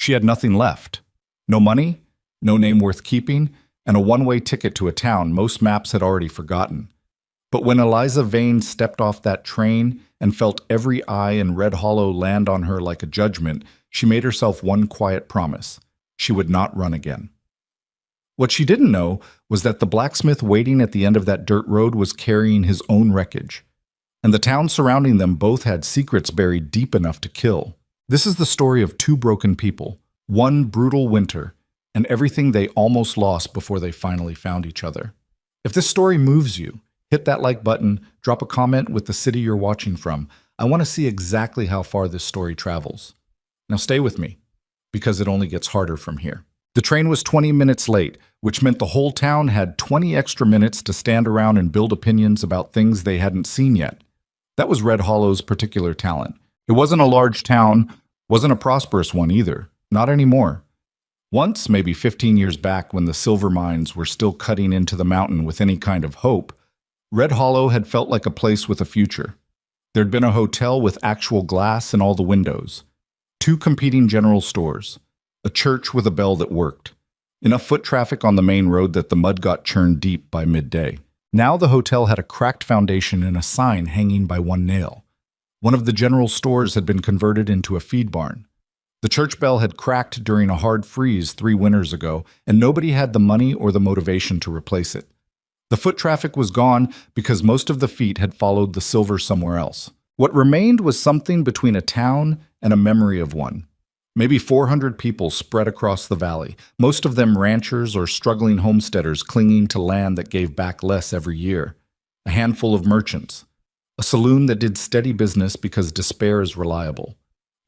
She had nothing left. No money, no name worth keeping, and a one-way ticket to a town most maps had already forgotten. But when Eliza Vane stepped off that train and felt every eye in Red Hollow land on her like a judgment, she made herself one quiet promise. She would not run again. What she didn't know was that the blacksmith waiting at the end of that dirt road was carrying his own wreckage. And the towns surrounding them both had secrets buried deep enough to kill. This is the story of two broken people, one brutal winter, and everything they almost lost before they finally found each other. If this story moves you, hit that like button, drop a comment with the city you're watching from. I want to see exactly how far this story travels. Now stay with me, because it only gets harder from here. The train was 20 minutes late, which meant the whole town had 20 extra minutes to stand around and build opinions about things they hadn't seen yet. That was Red Hollow's particular talent. It wasn't a large town, wasn't a prosperous one either. Not anymore. Once, maybe 15 years back when the silver mines were still cutting into the mountain with any kind of hope, Red Hollow had felt like a place with a future. There'd been a hotel with actual glass in all the windows, 2 competing general stores, a church with a bell that worked, enough foot traffic on the main road that the mud got churned deep by midday. Now the hotel had a cracked foundation and a sign hanging by one nail. One of the general stores had been converted into a feed barn. The church bell had cracked during a hard freeze 3 winters ago, and nobody had the money or the motivation to replace it. The foot traffic was gone because most of the feet had followed the silver somewhere else. What remained was something between a town and a memory of one. Maybe 400 people spread across the valley, most of them ranchers or struggling homesteaders clinging to land that gave back less every year. A handful of merchants. A saloon that did steady business because despair is reliable.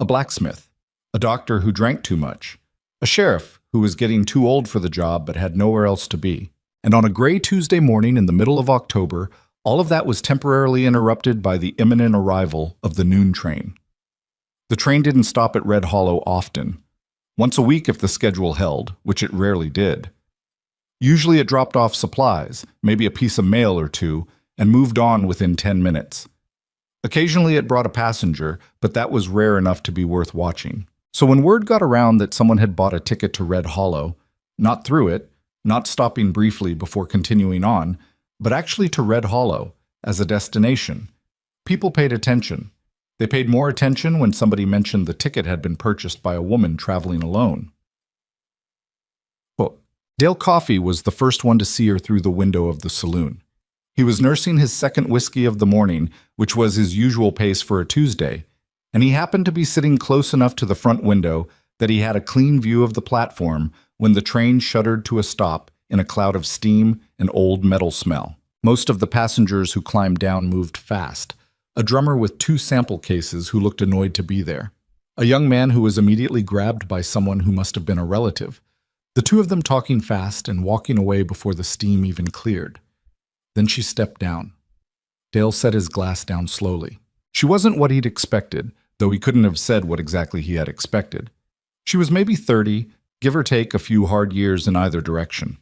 A blacksmith. A doctor who drank too much. A sheriff who was getting too old for the job but had nowhere else to be. And on a gray Tuesday morning in the middle of October, all of that was temporarily interrupted by the imminent arrival of the noon train. The train didn't stop at Red Hollow often. Once a week if the schedule held, which it rarely did. Usually it dropped off supplies, maybe a piece of mail or two, and moved on within 10 minutes. Occasionally it brought a passenger, but that was rare enough to be worth watching. So when word got around that someone had bought a ticket to Red Hollow, not through it, not stopping briefly before continuing on, but actually to Red Hollow as a destination, people paid attention. They paid more attention when somebody mentioned the ticket had been purchased by a woman traveling alone. Quote, Dale Coffey was the first one to see her through the window of the saloon. He was nursing his second whiskey of the morning, which was his usual pace for a Tuesday, and he happened to be sitting close enough to the front window that he had a clean view of the platform when the train shuddered to a stop in a cloud of steam and old metal smell. Most of the passengers who climbed down moved fast. A drummer with 2 sample cases who looked annoyed to be there. A young man who was immediately grabbed by someone who must have been a relative. The 2 of them talking fast and walking away before the steam even cleared. Then she stepped down. Dale set his glass down slowly. She wasn't what he'd expected, though he couldn't have said what exactly he had expected. She was maybe 30, give or take a few hard years in either direction.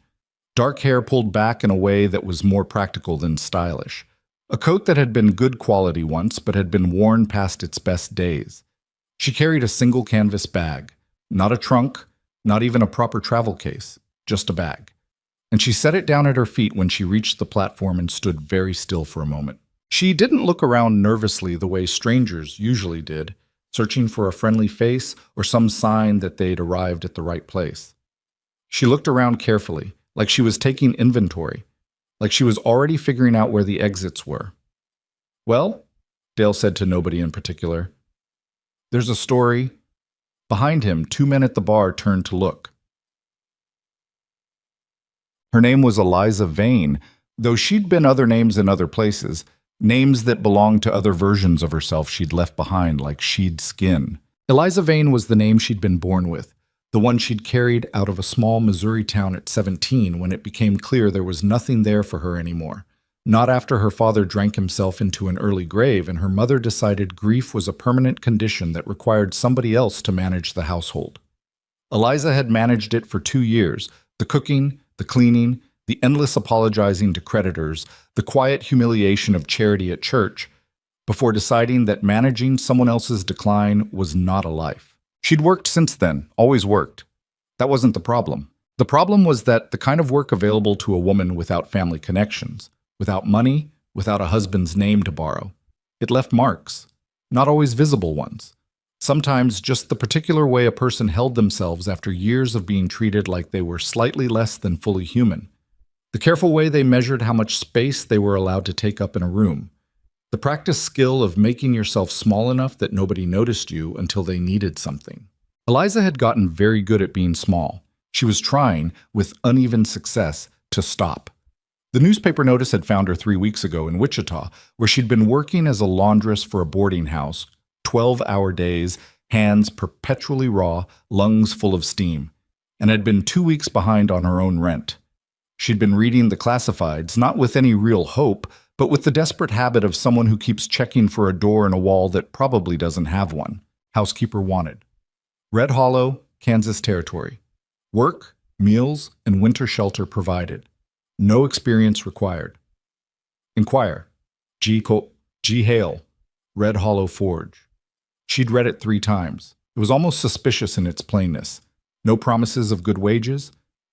Dark hair pulled back in a way that was more practical than stylish. A coat that had been good quality once but had been worn past its best days. She carried a single canvas bag. Not a trunk, not even a proper travel case, just a bag. And she set it down at her feet when she reached the platform and stood very still for a moment. She didn't look around nervously the way strangers usually did, searching for a friendly face or some sign that they'd arrived at the right place. She looked around carefully, like she was taking inventory, like she was already figuring out where the exits were. Well, Dale said to nobody in particular, there's a story. Behind him, 2 men at the bar turned to look. Her name was Eliza Vane, though she'd been other names in other places, names that belonged to other versions of herself she'd left behind like she'd skin. Eliza Vane was the name she'd been born with, the one she'd carried out of a small Missouri town at 17 when it became clear there was nothing there for her anymore. Not after her father drank himself into an early grave and her mother decided grief was a permanent condition that required somebody else to manage the household. Eliza had managed it for 2 years, the cooking, the cleaning, the endless apologizing to creditors, the quiet humiliation of charity at church, before deciding that managing someone else's decline was not a life. She'd worked since then, always worked. That wasn't the problem. The problem was that the kind of work available to a woman without family connections, without money, without a husband's name to borrow, it left marks, not always visible ones. Sometimes just the particular way a person held themselves after years of being treated like they were slightly less than fully human. The careful way they measured how much space they were allowed to take up in a room. The practiced skill of making yourself small enough that nobody noticed you until they needed something. Eliza had gotten very good at being small. She was trying, with uneven success, to stop. The newspaper notice had found her 3 weeks ago in Wichita, where she'd been working as a laundress for a boarding house, 12-hour days, hands perpetually raw, lungs full of steam, and had been 2 weeks behind on her own rent. She'd been reading the classifieds, not with any real hope, but with the desperate habit of someone who keeps checking for a door in a wall that probably doesn't have one. Housekeeper wanted. Red Hollow, Kansas Territory. Work, meals, and winter shelter provided. No experience required. Inquire. G. Hale, Red Hollow Forge. She'd read it 3 times. It was almost suspicious in its plainness. No promises of good wages,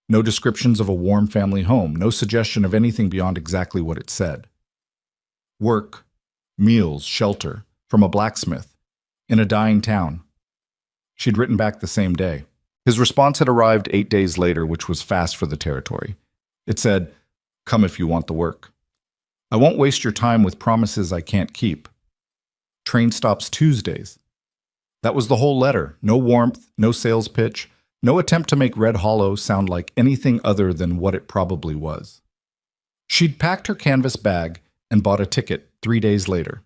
no descriptions of a warm family home, no suggestion of anything beyond exactly what it said. Work, meals, shelter, from a blacksmith, in a dying town. She'd written back the same day. His response had arrived 8 days later, which was fast for the territory. It said, "Come if you want the work. I won't waste your time with promises I can't keep. Train stops Tuesdays." That was the whole letter. No warmth, no sales pitch, no attempt to make Red Hollow sound like anything other than what it probably was. She'd packed her canvas bag and bought a ticket 3 days later.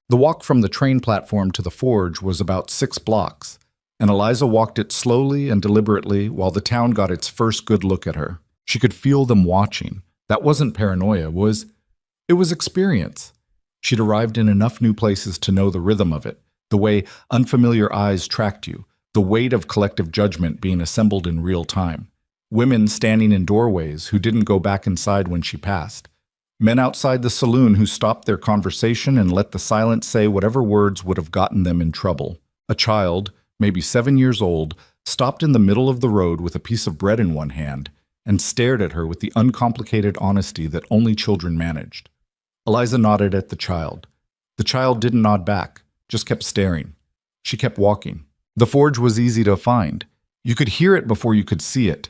The walk from the train platform to the forge was about 6 blocks, and Eliza walked it slowly and deliberately while the town got its first good look at her. She could feel them watching. That wasn't paranoia, it was experience. She'd arrived in enough new places to know the rhythm of it, the way unfamiliar eyes tracked you, the weight of collective judgment being assembled in real time. Women standing in doorways who didn't go back inside when she passed. Men outside the saloon who stopped their conversation and let the silence say whatever words would have gotten them in trouble. A child, maybe 7 years old, stopped in the middle of the road with a piece of bread in one hand and stared at her with the uncomplicated honesty that only children managed. Eliza nodded at the child. The child didn't nod back, just kept staring. She kept walking. The forge was easy to find. You could hear it before you could see it.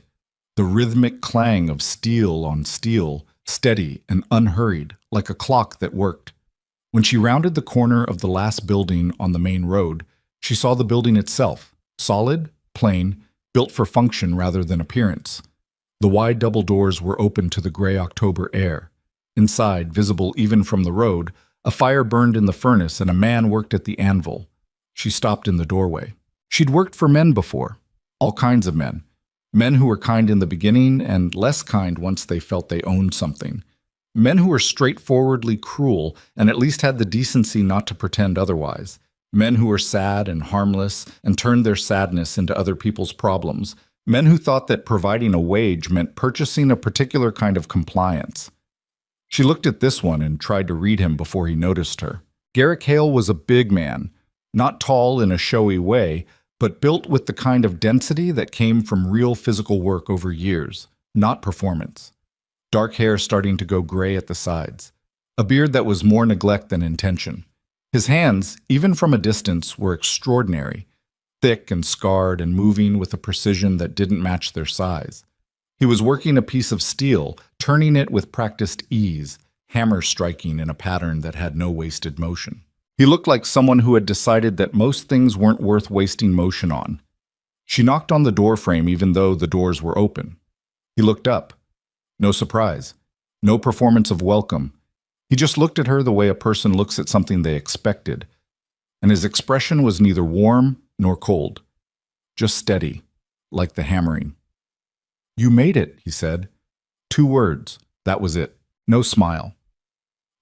The rhythmic clang of steel on steel, steady and unhurried, like a clock that worked. When she rounded the corner of the last building on the main road, she saw the building itself, solid, plain, built for function rather than appearance. The wide double doors were open to the gray October air. Inside, visible even from the road, a fire burned in the furnace and a man worked at the anvil. She stopped in the doorway. She'd worked for men before, all kinds of men. Men who were kind in the beginning and less kind once they felt they owned something. Men who were straightforwardly cruel and at least had the decency not to pretend otherwise. Men who were sad and harmless and turned their sadness into other people's problems. Men who thought that providing a wage meant purchasing a particular kind of compliance. She looked at this one and tried to read him before he noticed her. Garrick Hale was a big man, not tall in a showy way, but built with the kind of density that came from real physical work over years, not performance. Dark hair starting to go gray at the sides. A beard that was more neglect than intention. His hands, even from a distance, were extraordinary, thick and scarred and moving with a precision that didn't match their size. He was working a piece of steel, turning it with practiced ease, hammer striking in a pattern that had no wasted motion. He looked like someone who had decided that most things weren't worth wasting motion on. She knocked on the doorframe even though the doors were open. He looked up. No surprise. No performance of welcome. He just looked at her the way a person looks at something they expected. And his expression was neither warm nor cold. Just steady, like the hammering. "You made it," he said. 2 words. That was it. No smile.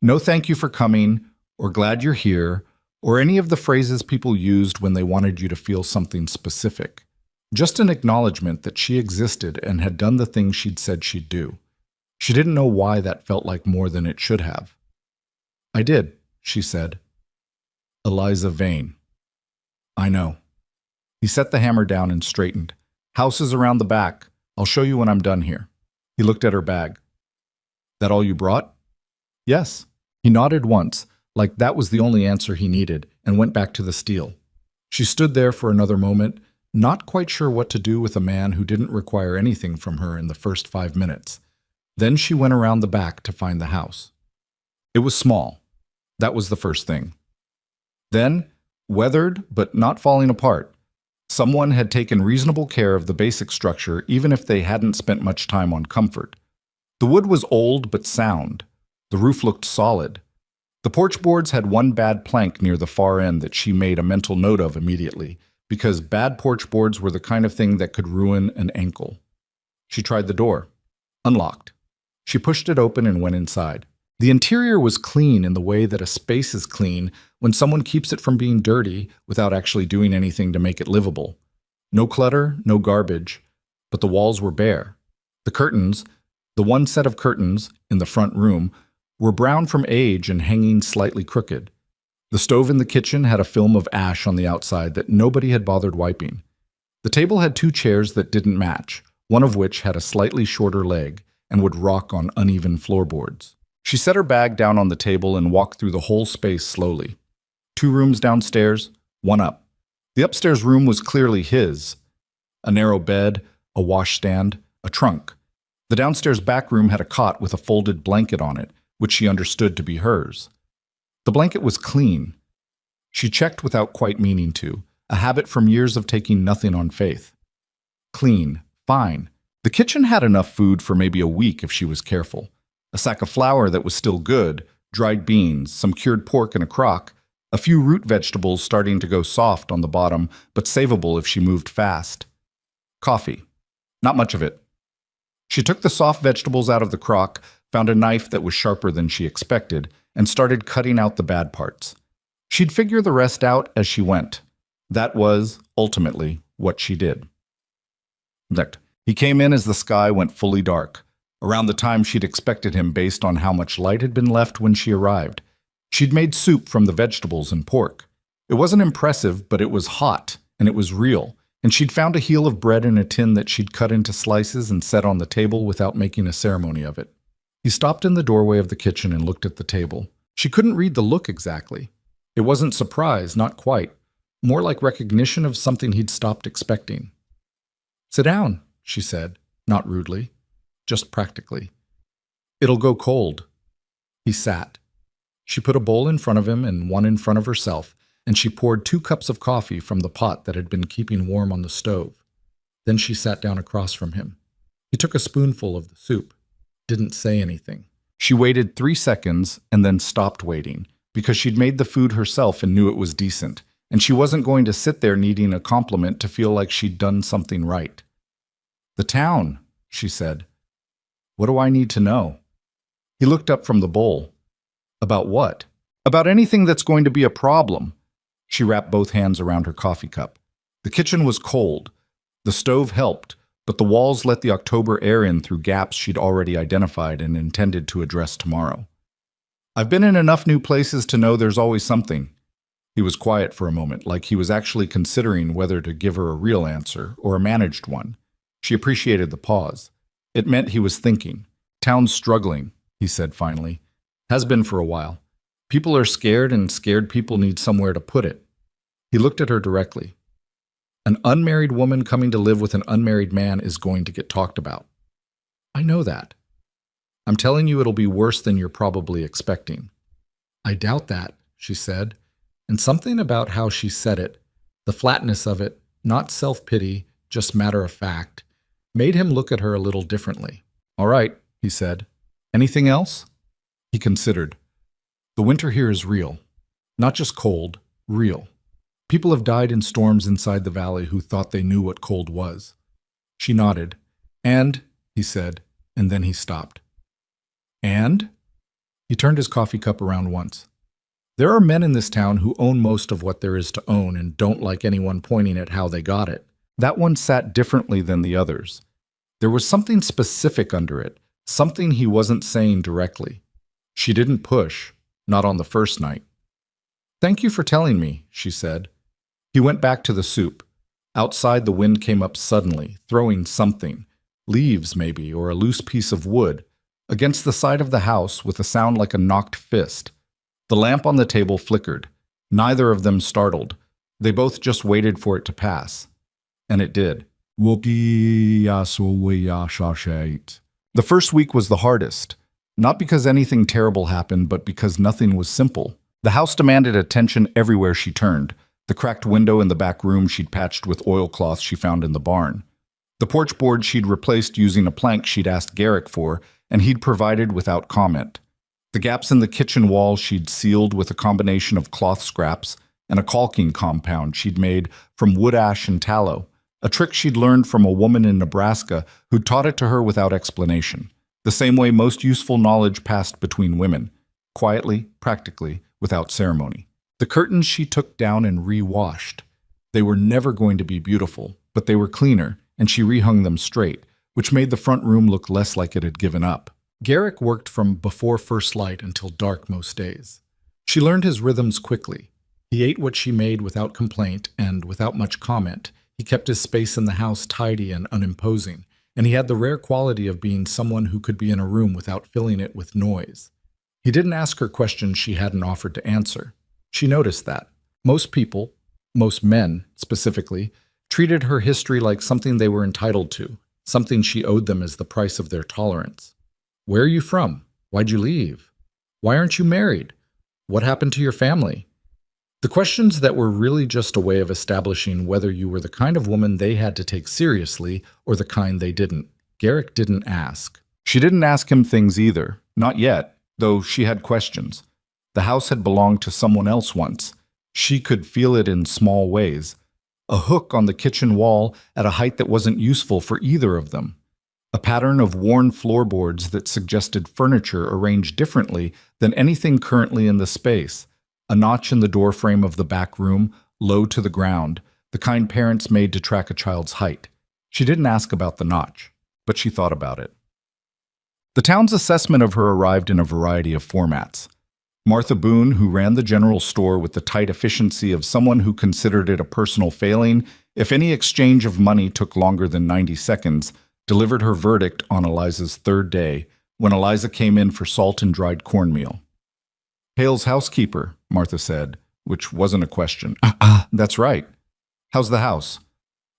No thank you for coming, or glad you're here, or any of the phrases people used when they wanted you to feel something specific. Just an acknowledgement that she existed and had done the things she'd said she'd do. She didn't know why that felt like more than it should have. "I did," she said. Eliza Vane. "I know." He set the hammer down and straightened. House is around the back. I'll show you when I'm done here. He looked at her bag. That all you brought? Yes. He nodded once, like that was the only answer he needed, and went back to the steel. She stood there for another moment, not quite sure what to do with a man who didn't require anything from her in the first 5 minutes. Then she went around the back to find the house. It was small. That was the first thing. Then, weathered but not falling apart. Someone had taken reasonable care of the basic structure even if they hadn't spent much time on comfort. The wood was old but sound. The roof looked solid. The porch boards had one bad plank near the far end that she made a mental note of immediately, because bad porch boards were the kind of thing that could ruin an ankle. She tried the door. Unlocked. She pushed it open and went inside. The interior was clean in the way that a space is clean when someone keeps it from being dirty without actually doing anything to make it livable. No clutter, no garbage, but the walls were bare. The curtains, the one set of curtains in the front room, were brown from age and hanging slightly crooked. The stove in the kitchen had a film of ash on the outside that nobody had bothered wiping. The table had 2 chairs that didn't match, one of which had a slightly shorter leg and would rock on uneven floorboards. She set her bag down on the table and walked through the whole space slowly. 2 rooms downstairs, 1 up. The upstairs room was clearly his. A narrow bed, a washstand, a trunk. The downstairs back room had a cot with a folded blanket on it, which she understood to be hers. The blanket was clean. She checked without quite meaning to, a habit from years of taking nothing on faith. Clean, fine. The kitchen had enough food for maybe a week if she was careful. A sack of flour that was still good, dried beans, some cured pork in a crock, a few root vegetables starting to go soft on the bottom, but savable if she moved fast. Coffee. Not much of it. She took the soft vegetables out of the crock, found a knife that was sharper than she expected, and started cutting out the bad parts. She'd figure the rest out as she went. That was, ultimately, what she did. Next, he came in as the sky went fully dark, around the time she'd expected him based on how much light had been left when she arrived. She'd made soup from the vegetables and pork. It wasn't impressive, but it was hot, and it was real, and she'd found a heel of bread in a tin that she'd cut into slices and set on the table without making a ceremony of it. He stopped in the doorway of the kitchen and looked at the table. She couldn't read the look exactly. It wasn't surprise, not quite. More like recognition of something he'd stopped expecting. "Sit down," she said, not rudely, just practically. "It'll go cold." He sat. She put a bowl in front of him and one in front of herself, and she poured 2 cups of coffee from the pot that had been keeping warm on the stove. Then she sat down across from him. He took a spoonful of the soup. Didn't say anything. She waited 3 seconds and then stopped waiting, because she'd made the food herself and knew it was decent, and she wasn't going to sit there needing a compliment to feel like she'd done something right. "The town," she said. "What do I need to know?" He looked up from the bowl. "About what?" "About anything that's going to be a problem." She wrapped both hands around her coffee cup. The kitchen was cold. The stove helped, but the walls let the October air in through gaps she'd already identified and intended to address tomorrow. "I've been in enough new places to know there's always something." He was quiet for a moment, like he was actually considering whether to give her a real answer or a managed one. She appreciated the pause. It meant he was thinking. "Town's struggling," he said finally. "Has been for a while. People are scared, and scared people need somewhere to put it." He looked at her directly. "An unmarried woman coming to live with an unmarried man is going to get talked about." "I know that." "I'm telling you it'll be worse than you're probably expecting." "I doubt that," she said, and something about how she said it, the flatness of it, not self-pity, just matter of fact, made him look at her a little differently. "All right," he said. "Anything else?" He considered. "The winter here is real. Not just cold, real. People have died in storms inside the valley who thought they knew what cold was." She nodded. "And," he said, and then he stopped. "And?" He turned his coffee cup around once. "There are men in this town who own most of what there is to own and don't like anyone pointing at how they got it." That one sat differently than the others. There was something specific under it, something he wasn't saying directly. She didn't push, not on the first night. "Thank you for telling me," she said. He went back to the soup. Outside, the wind came up suddenly, throwing something, leaves maybe, or a loose piece of wood, against the side of the house with a sound like a knocked fist. The lamp on the table flickered. Neither of them startled. They both just waited for it to pass. And it did. The first week was the hardest. Not because anything terrible happened, but because nothing was simple. The house demanded attention everywhere she turned. The cracked window in the back room she'd patched with oilcloth she found in the barn. The porch board she'd replaced using a plank she'd asked Garrick for, and he'd provided without comment. The gaps in the kitchen wall she'd sealed with a combination of cloth scraps and a caulking compound she'd made from wood ash and tallow, a trick she'd learned from a woman in Nebraska who taught it to her without explanation, the same way most useful knowledge passed between women, quietly, practically, without ceremony. The curtains she took down and re-washed. They were never going to be beautiful, but they were cleaner, and she rehung them straight, which made the front room look less like it had given up. Garrick worked from before first light until dark most days. She learned his rhythms quickly. He ate what she made without complaint and without much comment. He kept his space in the house tidy and unimposing, and he had the rare quality of being someone who could be in a room without filling it with noise. He didn't ask her questions she hadn't offered to answer. She noticed that. Most people, most men specifically, treated her history like something they were entitled to, something she owed them as the price of their tolerance. Where are you from? Why'd you leave? Why aren't you married? What happened to your family? The questions that were really just a way of establishing whether you were the kind of woman they had to take seriously or the kind they didn't. Garrick didn't ask. She didn't ask him things either, not yet, though she had questions. The house had belonged to someone else once. She could feel it in small ways. A hook on the kitchen wall at a height that wasn't useful for either of them. A pattern of worn floorboards that suggested furniture arranged differently than anything currently in the space. A notch in the doorframe of the back room, low to the ground, the kind parents made to track a child's height. She didn't ask about the notch, but she thought about it. The town's assessment of her arrived in a variety of formats. Martha Boone, who ran the general store with the tight efficiency of someone who considered it a personal failing if any exchange of money took longer than 90 seconds, delivered her verdict on Eliza's third day when Eliza came in for salt and dried cornmeal. "Hale's housekeeper," Martha said, which wasn't a question. That's right. How's the house?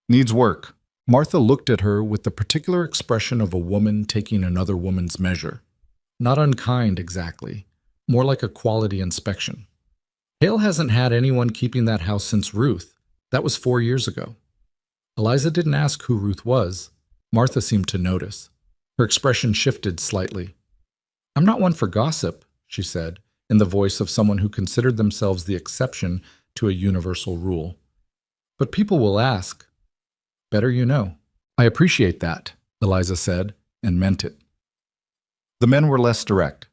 Needs work. Martha looked at her with the particular expression of a woman taking another woman's measure. Not unkind, exactly. More like a quality inspection. Hale hasn't had anyone keeping that house since Ruth. That was 4 years ago. Eliza didn't ask who Ruth was. Martha seemed to notice. Her expression shifted slightly. "I'm not one for gossip," she said, in the voice of someone who considered themselves the exception to a universal rule. "But people will ask. Better you know." "I appreciate that," Eliza said, and meant it. The men were less direct.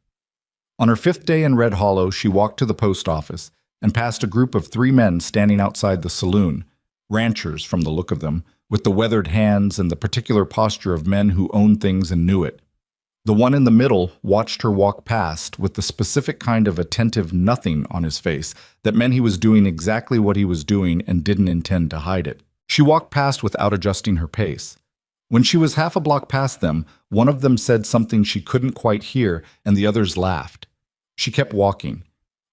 On her 5th day in Red Hollow, she walked to the post office and passed a group of 3 men standing outside the saloon, ranchers from the look of them, with the weathered hands and the particular posture of men who owned things and knew it. The one in the middle watched her walk past with the specific kind of attentive nothing on his face that meant he was doing exactly what he was doing and didn't intend to hide it. She walked past without adjusting her pace. When she was half a block past them, one of them said something she couldn't quite hear, and the others laughed. She kept walking.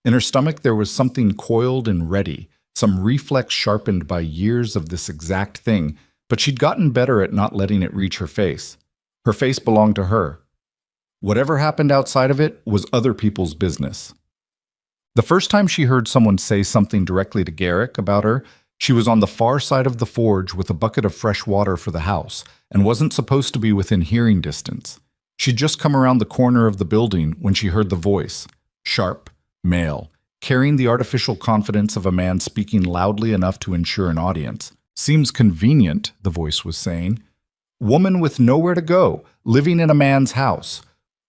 In her stomach there was something coiled and ready, some reflex sharpened by years of this exact thing, but she'd gotten better at not letting it reach her face. Her face belonged to her. Whatever happened outside of it was other people's business. The first time she heard someone say something directly to Garrick about her, she was on the far side of the forge with a bucket of fresh water for the house and wasn't supposed to be within hearing distance. She'd just come around the corner of the building when she heard the voice, sharp, male, carrying the artificial confidence of a man speaking loudly enough to ensure an audience. "Seems convenient," the voice was saying. "Woman with nowhere to go, living in a man's house.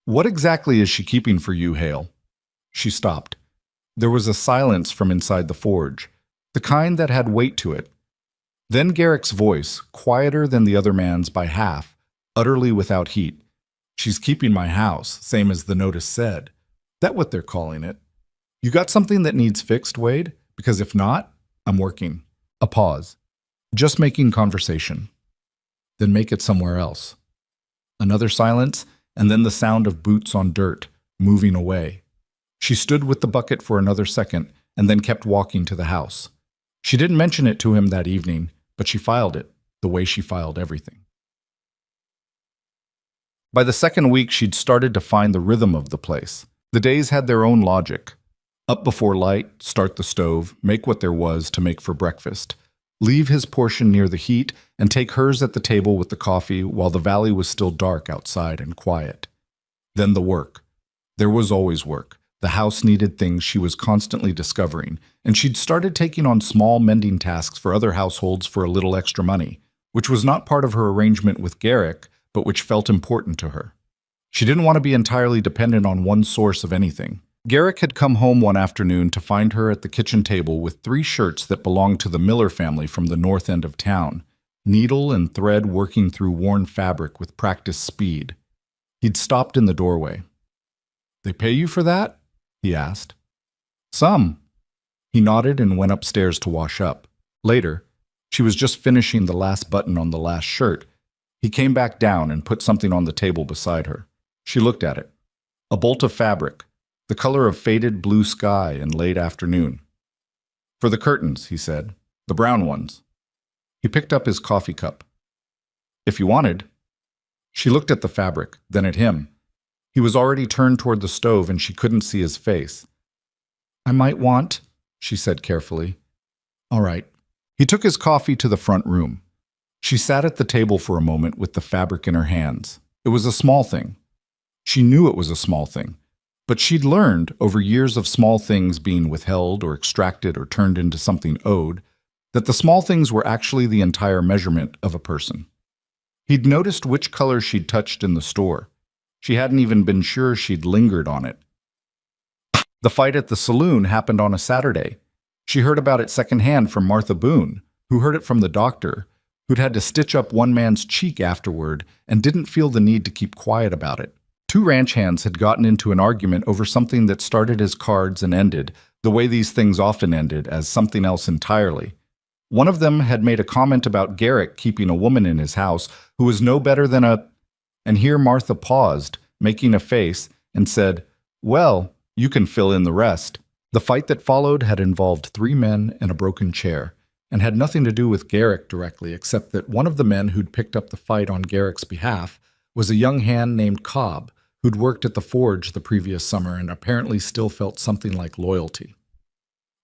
What exactly is she keeping for you, Hale?" She stopped. There was a silence from inside the forge, the kind that had weight to it. Then Garrick's voice, quieter than the other man's by half, utterly without heat. "She's keeping my house, same as the notice said. That what they're calling it. You got something that needs fixed, Wade? Because if not, I'm working." A pause. Just making conversation. Then make it somewhere else. Another silence, and then the sound of boots on dirt, moving away. She stood with the bucket for another second, and then kept walking to the house. She didn't mention it to him that evening, but she filed it, the way she filed everything. By the second week, she'd started to find the rhythm of the place. The days had their own logic. Up before light, start the stove, make what there was to make for breakfast. Leave his portion near the heat, and take hers at the table with the coffee while the valley was still dark outside and quiet. Then the work. There was always work. The house needed things she was constantly discovering, and she'd started taking on small mending tasks for other households for a little extra money, which was not part of her arrangement with Garrick, but which felt important to her. She didn't want to be entirely dependent on one source of anything. Garrick had come home one afternoon to find her at the kitchen table with 3 shirts that belonged to the Miller family from the north end of town, needle and thread working through worn fabric with practiced speed. He'd stopped in the doorway. "They pay you for that?" he asked. "Some." He nodded and went upstairs to wash up. Later, she was just finishing the last button on the last shirt. He came back down and put something on the table beside her. She looked at it. A bolt of fabric, the color of faded blue sky in late afternoon. "For the curtains," he said. "The brown ones." He picked up his coffee cup. "If you wanted." She looked at the fabric, then at him. He was already turned toward the stove and she couldn't see his face. "I might want," she said carefully. "All right." He took his coffee to the front room. She sat at the table for a moment with the fabric in her hands. It was a small thing. She knew it was a small thing, but she'd learned, over years of small things being withheld or extracted or turned into something owed, that the small things were actually the entire measurement of a person. He'd noticed which color she'd touched in the store. She hadn't even been sure she'd lingered on it. The fight at the saloon happened on a Saturday. She heard about it secondhand from Martha Boone, who heard it from the doctor, who'd had to stitch up one man's cheek afterward and didn't feel the need to keep quiet about it. 2 ranch hands had gotten into an argument over something that started as cards and ended, the way these things often ended, as something else entirely. One of them had made a comment about Garrick keeping a woman in his house who was no better than a... And here Martha paused, making a face, and said, "Well, you can fill in the rest." The fight that followed had involved 3 men and a broken chair, and had nothing to do with Garrick directly, except that one of the men who'd picked up the fight on Garrick's behalf was a young hand named Cobb, who'd worked at the forge the previous summer and apparently still felt something like loyalty.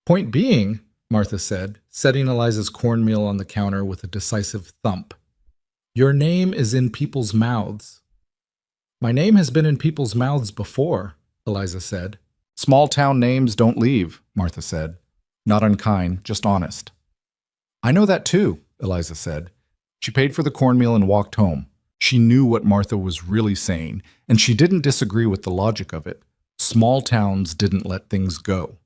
"Point being," Martha said, setting Eliza's cornmeal on the counter with a decisive thump, "your name is in people's mouths." "My name has been in people's mouths before," Eliza said. "Small town names don't leave," Martha said. Not unkind, just honest. "I know that too," Eliza said. She paid for the cornmeal and walked home. She knew what Martha was really saying, and she didn't disagree with the logic of it. Small towns didn't let things go.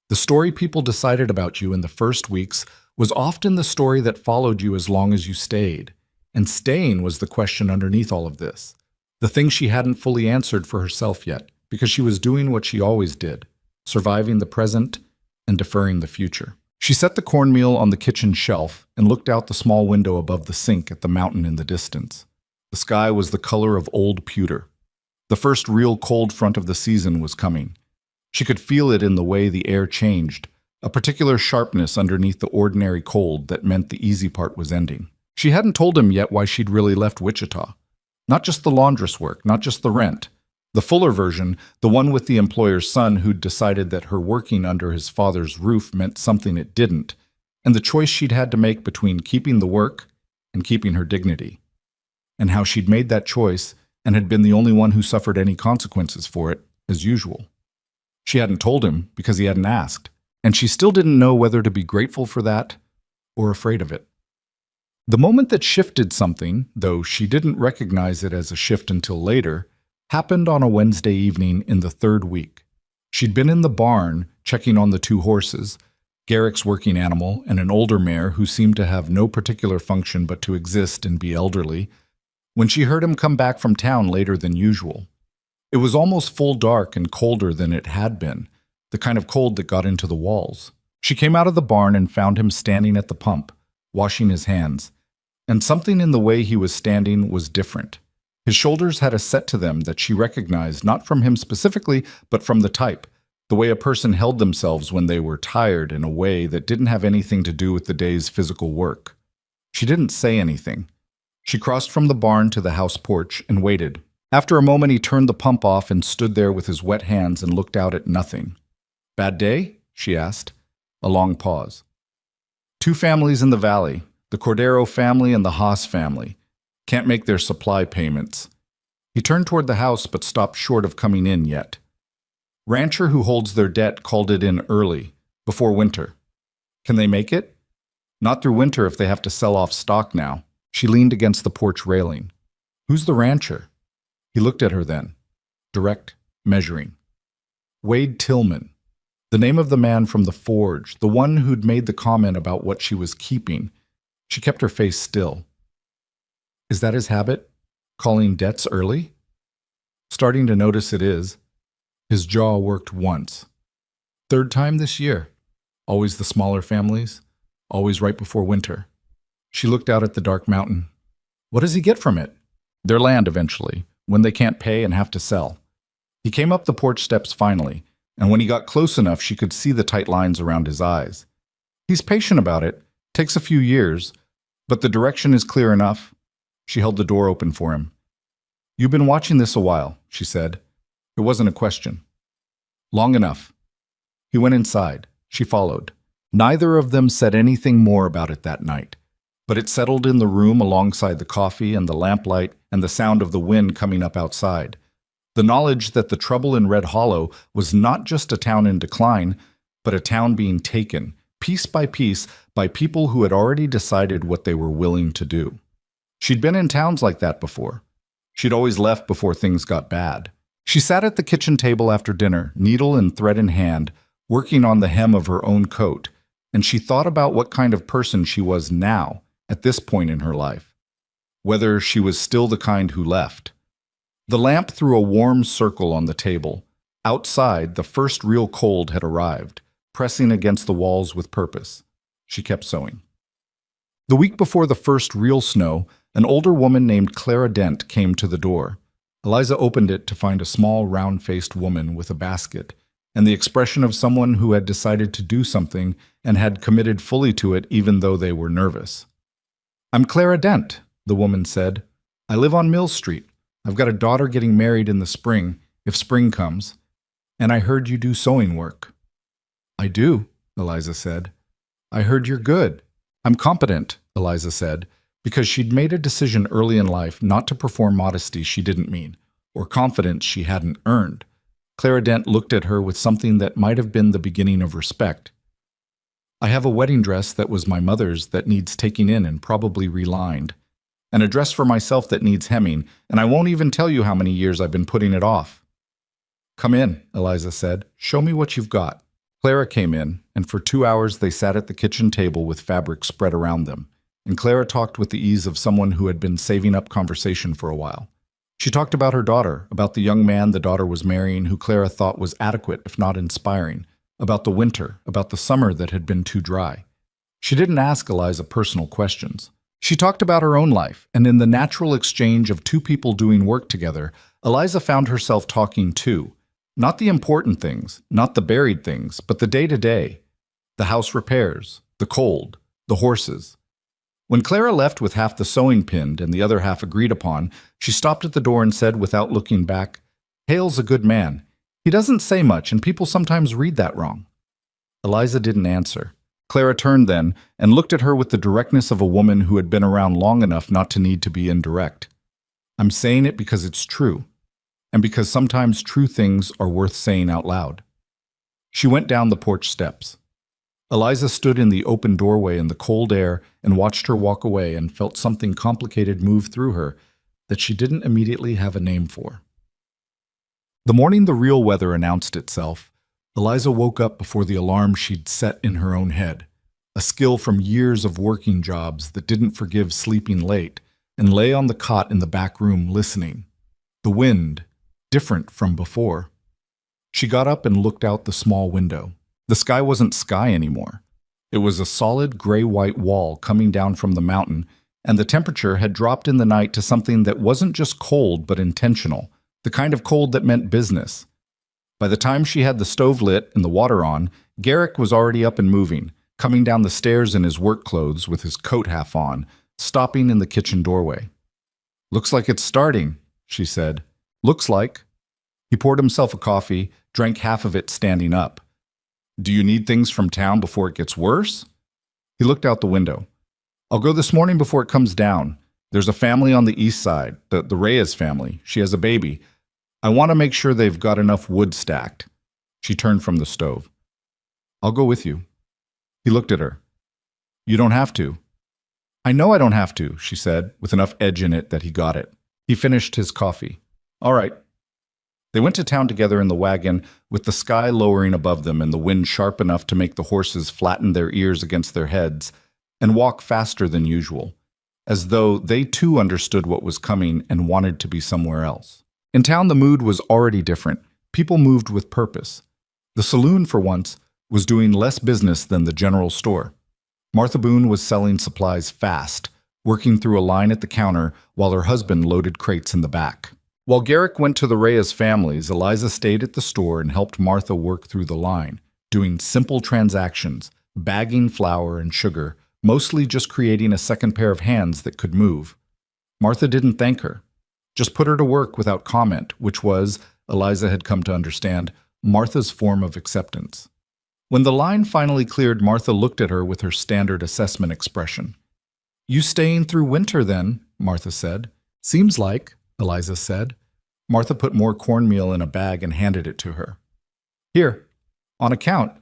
The story people decided about you in the first weeks was often the story that followed you as long as you stayed. And staying was the question underneath all of this. The thing she hadn't fully answered for herself yet, because she was doing what she always did, surviving the present and deferring the future. She set the cornmeal on the kitchen shelf and looked out the small window above the sink at the mountain in the distance. The sky was the color of old pewter. The first real cold front of the season was coming. She could feel it in the way the air changed, a particular sharpness underneath the ordinary cold that meant the easy part was ending. She hadn't told him yet why she'd really left Wichita. Not just the laundress work, not just the rent. The fuller version, the one with the employer's son who'd decided that her working under his father's roof meant something it didn't, and the choice she'd had to make between keeping the work and keeping her dignity. And how she'd made that choice and had been the only one who suffered any consequences for it, as usual. She hadn't told him because he hadn't asked, and she still didn't know whether to be grateful for that or afraid of it. The moment that shifted something, though she didn't recognize it as a shift until later, happened on a Wednesday evening in the 3rd week. She'd been in the barn checking on the 2 horses, Garrick's working animal and an older mare who seemed to have no particular function but to exist and be elderly, when she heard him come back from town later than usual. It was almost full dark and colder than it had been, the kind of cold that got into the walls. She came out of the barn and found him standing at the pump, washing his hands, and something in the way he was standing was different. His shoulders had a set to them that she recognized not from him specifically, but from the type, the way a person held themselves when they were tired in a way that didn't have anything to do with the day's physical work. She didn't say anything. She crossed from the barn to the house porch and waited. After a moment, he turned the pump off and stood there with his wet hands and looked out at nothing. "Bad day?" she asked. A long pause. "Two families in the valley, the Cordero family and the Haas family. Can't make their supply payments." He turned toward the house but stopped short of coming in yet. "Rancher who holds their debt called it in early, before winter. Can they make it?" "Not through winter if they have to sell off stock now." She leaned against the porch railing. "Who's the rancher?" He looked at her then. Direct, measuring. "Wade Tillman. The name of the man from the forge, the one who'd made the comment about what she was keeping." She kept her face still. "Is that his habit? Calling debts early?" "Starting to notice it is." His jaw worked once. "Third time this year. Always the smaller families. Always right before winter." She looked out at the dark mountain. "What does he get from it?" "Their land eventually, when they can't pay and have to sell." He came up the porch steps finally, and when he got close enough she could see the tight lines around his eyes. "He's patient about it. Takes a few years, but the direction is clear enough." She held the door open for him. "You've been watching this a while," she said. It wasn't a question. "Long enough." He went inside. She followed. Neither of them said anything more about it that night, but it settled in the room alongside the coffee and the lamplight and the sound of the wind coming up outside. The knowledge that the trouble in Red Hollow was not just a town in decline, but a town being taken, piece by piece, by people who had already decided what they were willing to do. She'd been in towns like that before. She'd always left before things got bad. She sat at the kitchen table after dinner, needle and thread in hand, working on the hem of her own coat, and she thought about what kind of person she was now, at this point in her life. Whether she was still the kind who left. The lamp threw a warm circle on the table. Outside, the first real cold had arrived, pressing against the walls with purpose. She kept sewing. The week before the first real snow, an older woman named Clara Dent came to the door. Eliza opened it to find a small, round-faced woman with a basket, and the expression of someone who had decided to do something and had committed fully to it even though they were nervous. "I'm Clara Dent," the woman said. "I live on Mill Street. I've got a daughter getting married in the spring, if spring comes, and I heard you do sewing work." "I do," Eliza said. "I heard you're good." "I'm competent," Eliza said, because she'd made a decision early in life not to perform modesty she didn't mean, or confidence she hadn't earned. Clara Dent looked at her with something that might have been the beginning of respect. "I have a wedding dress that was my mother's that needs taking in and probably relined, and a dress for myself that needs hemming, and I won't even tell you how many years I've been putting it off." "Come in," Eliza said. "Show me what you've got." Clara came in, and for 2 hours they sat at the kitchen table with fabric spread around them, and Clara talked with the ease of someone who had been saving up conversation for a while. She talked about her daughter, about the young man the daughter was marrying who Clara thought was adequate if not inspiring, about the winter, about the summer that had been too dry. She didn't ask Eliza personal questions. She talked about her own life, and in the natural exchange of two people doing work together, Eliza found herself talking too. Not the important things, not the buried things, but the day-to-day. The house repairs, the cold, the horses. When Clara left with half the sewing pinned and the other half agreed upon, she stopped at the door and said without looking back, "Hale's a good man. He doesn't say much, and people sometimes read that wrong." Eliza didn't answer. Clara turned then and looked at her with the directness of a woman who had been around long enough not to need to be indirect. "I'm saying it because it's true, and because sometimes true things are worth saying out loud." She went down the porch steps. Eliza stood in the open doorway in the cold air and watched her walk away and felt something complicated move through her that she didn't immediately have a name for. The morning the real weather announced itself, Eliza woke up before the alarm she'd set in her own head, a skill from years of working jobs that didn't forgive sleeping late, and lay on the cot in the back room listening. The wind, different from before. She got up and looked out the small window. The sky wasn't sky anymore. It was a solid gray-white wall coming down from the mountain, and the temperature had dropped in the night to something that wasn't just cold but intentional, the kind of cold that meant business. By the time she had the stove lit and the water on, Garrick was already up and moving, coming down the stairs in his work clothes with his coat half on, stopping in the kitchen doorway. "Looks like it's starting," she said. "Looks like." He poured himself a coffee, drank half of it standing up. "Do you need things from town before it gets worse?" He looked out the window. "I'll go this morning before it comes down. There's a family on the east side, the Reyes family. She has a baby. I want to make sure they've got enough wood stacked." She turned from the stove. "I'll go with you." He looked at her. "You don't have to." "I know I don't have to," she said, with enough edge in it that he got it. He finished his coffee. "All right." They went to town together in the wagon, with the sky lowering above them and the wind sharp enough to make the horses flatten their ears against their heads and walk faster than usual, as though they too understood what was coming and wanted to be somewhere else. In town, the mood was already different. People moved with purpose. The saloon, for once, was doing less business than the general store. Martha Boone was selling supplies fast, working through a line at the counter while her husband loaded crates in the back. While Garrick went to the Reyes families, Eliza stayed at the store and helped Martha work through the line, doing simple transactions, bagging flour and sugar, mostly just creating a second pair of hands that could move. Martha didn't thank her, just put her to work without comment, which was, Eliza had come to understand, Martha's form of acceptance. When the line finally cleared, Martha looked at her with her standard assessment expression. "You staying through winter, then?" Martha said. "Seems like," Eliza said. Martha put more cornmeal in a bag and handed it to her. "Here, on account.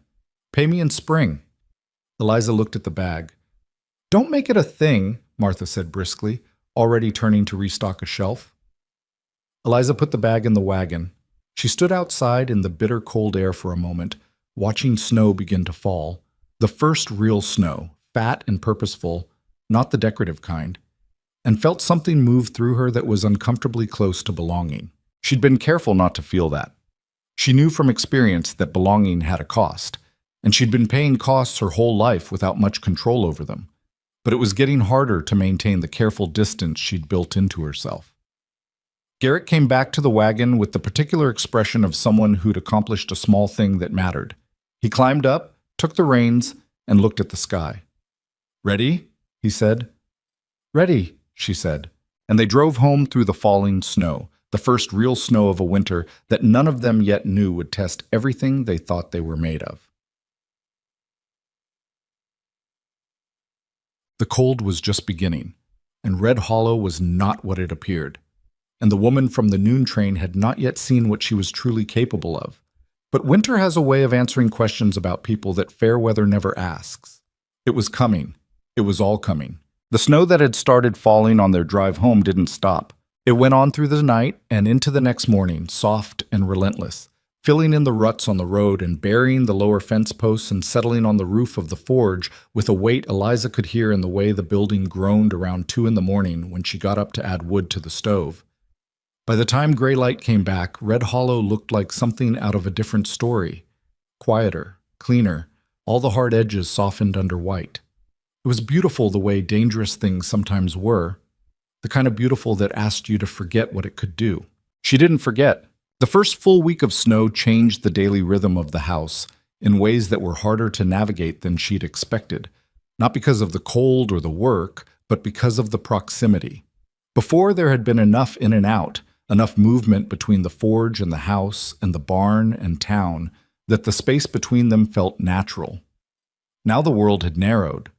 Pay me in spring." Eliza looked at the bag. "Don't make it a thing," Martha said briskly, already turning to restock a shelf. Eliza put the bag in the wagon. She stood outside in the bitter cold air for a moment, watching snow begin to fall, the first real snow, fat and purposeful, not the decorative kind, and felt something move through her that was uncomfortably close to belonging. She'd been careful not to feel that. She knew from experience that belonging had a cost, and she'd been paying costs her whole life without much control over them. But it was getting harder to maintain the careful distance she'd built into herself. Garrick came back to the wagon with the particular expression of someone who'd accomplished a small thing that mattered. He climbed up, took the reins, and looked at the sky. "Ready?" he said. "Ready," she said, and they drove home through the falling snow, the first real snow of a winter that none of them yet knew would test everything they thought they were made of. The cold was just beginning, and Red Hollow was not what it appeared, and the woman from the noon train had not yet seen what she was truly capable of. But winter has a way of answering questions about people that fair weather never asks. It was coming. It was all coming. The snow that had started falling on their drive home didn't stop. It went on through the night and into the next morning, soft and relentless, filling in the ruts on the road and burying the lower fence posts and settling on the roof of the forge with a weight Eliza could hear in the way the building groaned around 2 a.m. when she got up to add wood to the stove. By the time gray light came back, Red Hollow looked like something out of a different story. Quieter, cleaner, all the hard edges softened under white. It was beautiful the way dangerous things sometimes were, the kind of beautiful that asked you to forget what it could do. She didn't forget. The first full week of snow changed the daily rhythm of the house in ways that were harder to navigate than she'd expected, not because of the cold or the work, but because of the proximity. Before, there had been enough in and out, enough movement between the forge and the house and the barn and town, that the space between them felt natural. Now the world had narrowed.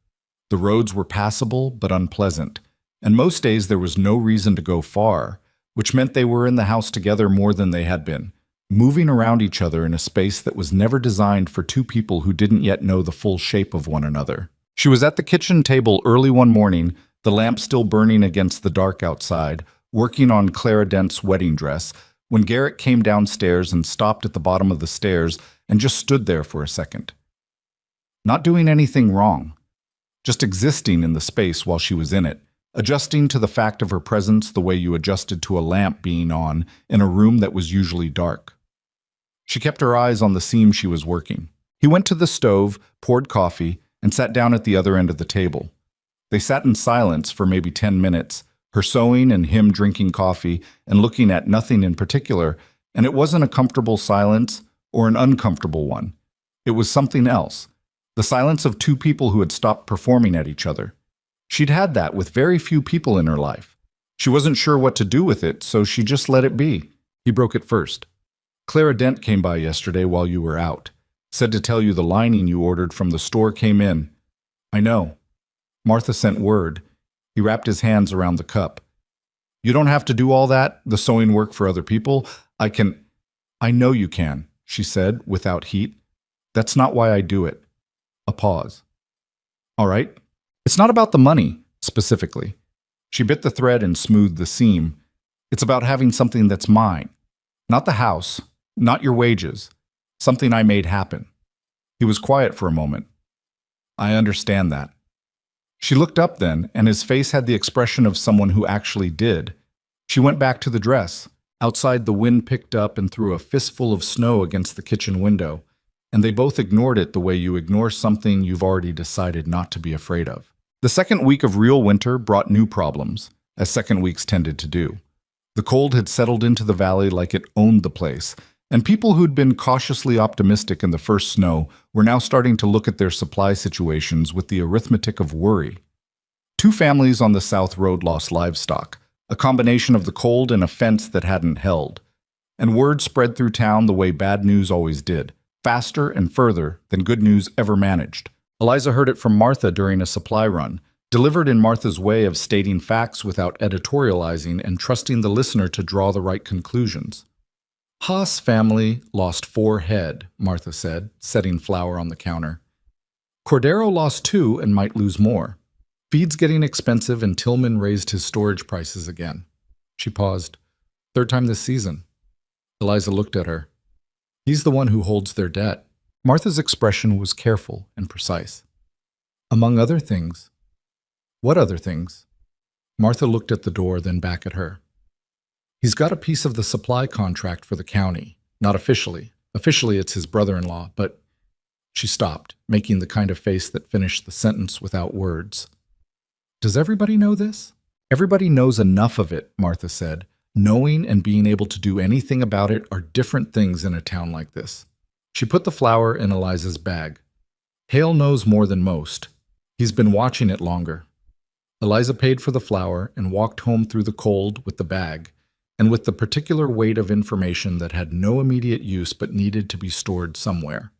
The roads were passable but unpleasant, and most days there was no reason to go far, which meant they were in the house together more than they had been, moving around each other in a space that was never designed for two people who didn't yet know the full shape of one another. She was at the kitchen table early one morning, the lamp still burning against the dark outside, working on Clara Dent's wedding dress, when Garrick came downstairs and stopped at the bottom of the stairs and just stood there for a second. Not doing anything wrong, just existing in the space while she was in it, adjusting to the fact of her presence the way you adjusted to a lamp being on in a room that was usually dark. She kept her eyes on the seam she was working. He went to the stove, poured coffee, and sat down at the other end of the table. They sat in silence for maybe 10 minutes, her sewing and him drinking coffee and looking at nothing in particular, and it wasn't a comfortable silence or an uncomfortable one. It was something else, the silence of two people who had stopped performing at each other. She'd had that with very few people in her life. She wasn't sure what to do with it, so she just let it be. He broke it first. Clara Dent came by yesterday while you were out. Said to tell you the lining you ordered from the store came in. I know. Martha sent word. He wrapped his hands around the cup. You don't have to do all that, the sewing work for other people. I know you can, she said, without heat. That's not why I do it. A pause. All right. It's not about the money, specifically. She bit the thread and smoothed the seam. It's about having something that's mine. Not the house, not your wages. Something I made happen. He was quiet for a moment. I understand that. She looked up then, and his face had the expression of someone who actually did. She went back to the dress. Outside, the wind picked up and threw a fistful of snow against the kitchen window, and they both ignored it the way you ignore something you've already decided not to be afraid of. The second week of real winter brought new problems, as second weeks tended to do. The cold had settled into the valley like it owned the place, and people who'd been cautiously optimistic in the first snow were now starting to look at their supply situations with the arithmetic of worry. 2 families on the South Road lost livestock, a combination of the cold and a fence that hadn't held. And word spread through town the way bad news always did, faster and further than good news ever managed. Eliza heard it from Martha during a supply run, delivered in Martha's way of stating facts without editorializing and trusting the listener to draw the right conclusions. Haas family lost 4 head, Martha said, setting flour on the counter. Cordero lost 2 and might lose more. Feed's getting expensive and Tillman raised his storage prices again. She paused. 3rd time this season. Eliza looked at her. He's the one who holds their debt. Martha's expression was careful and precise. Among other things. What other things? Martha looked at the door, then back at her. He's got a piece of the supply contract for the county. Not officially. Officially, it's his brother-in-law, but... She stopped, making the kind of face that finished the sentence without words. Does everybody know this? Everybody knows enough of it, Martha said. Knowing and being able to do anything about it are different things in a town like this. She put the flour in Eliza's bag. Hale knows more than most. He's been watching it longer. Eliza paid for the flour and walked home through the cold with the bag, and with the particular weight of information that had no immediate use but needed to be stored somewhere.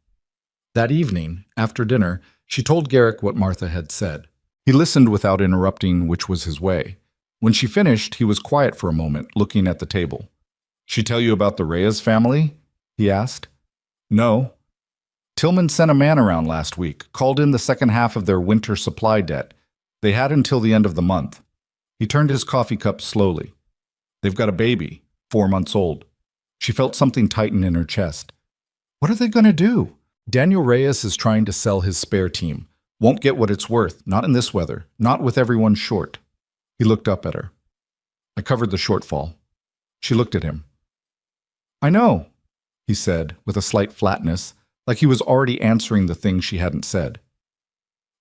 That evening, after dinner, she told Garrick what Martha had said. He listened without interrupting, which was his way. When she finished, he was quiet for a moment, looking at the table. She tell you about the Reyes family? He asked. No. Tillman sent a man around last week, called in the second half of their winter supply debt. They had until the end of the month. He turned his coffee cup slowly. They've got a baby, 4 months old. She felt something tighten in her chest. What are they going to do? Daniel Reyes is trying to sell his spare team. Won't get what it's worth, not in this weather, not with everyone short. He looked up at her. I covered the shortfall. She looked at him. I know, he said, with a slight flatness, like he was already answering the thing she hadn't said.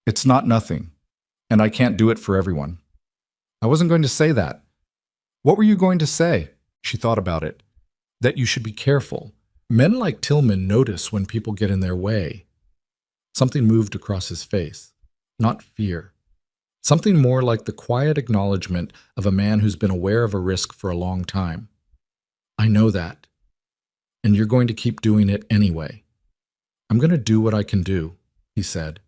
It's not nothing, and I can't do it for everyone. I wasn't going to say that. What were you going to say? She thought about it. That you should be careful. Men like Tillman notice when people get in their way. Something moved across his face. Not fear. Something more like the quiet acknowledgement of a man who's been aware of a risk for a long time. I know that. And you're going to keep doing it anyway. I'm going to do what I can do, he said.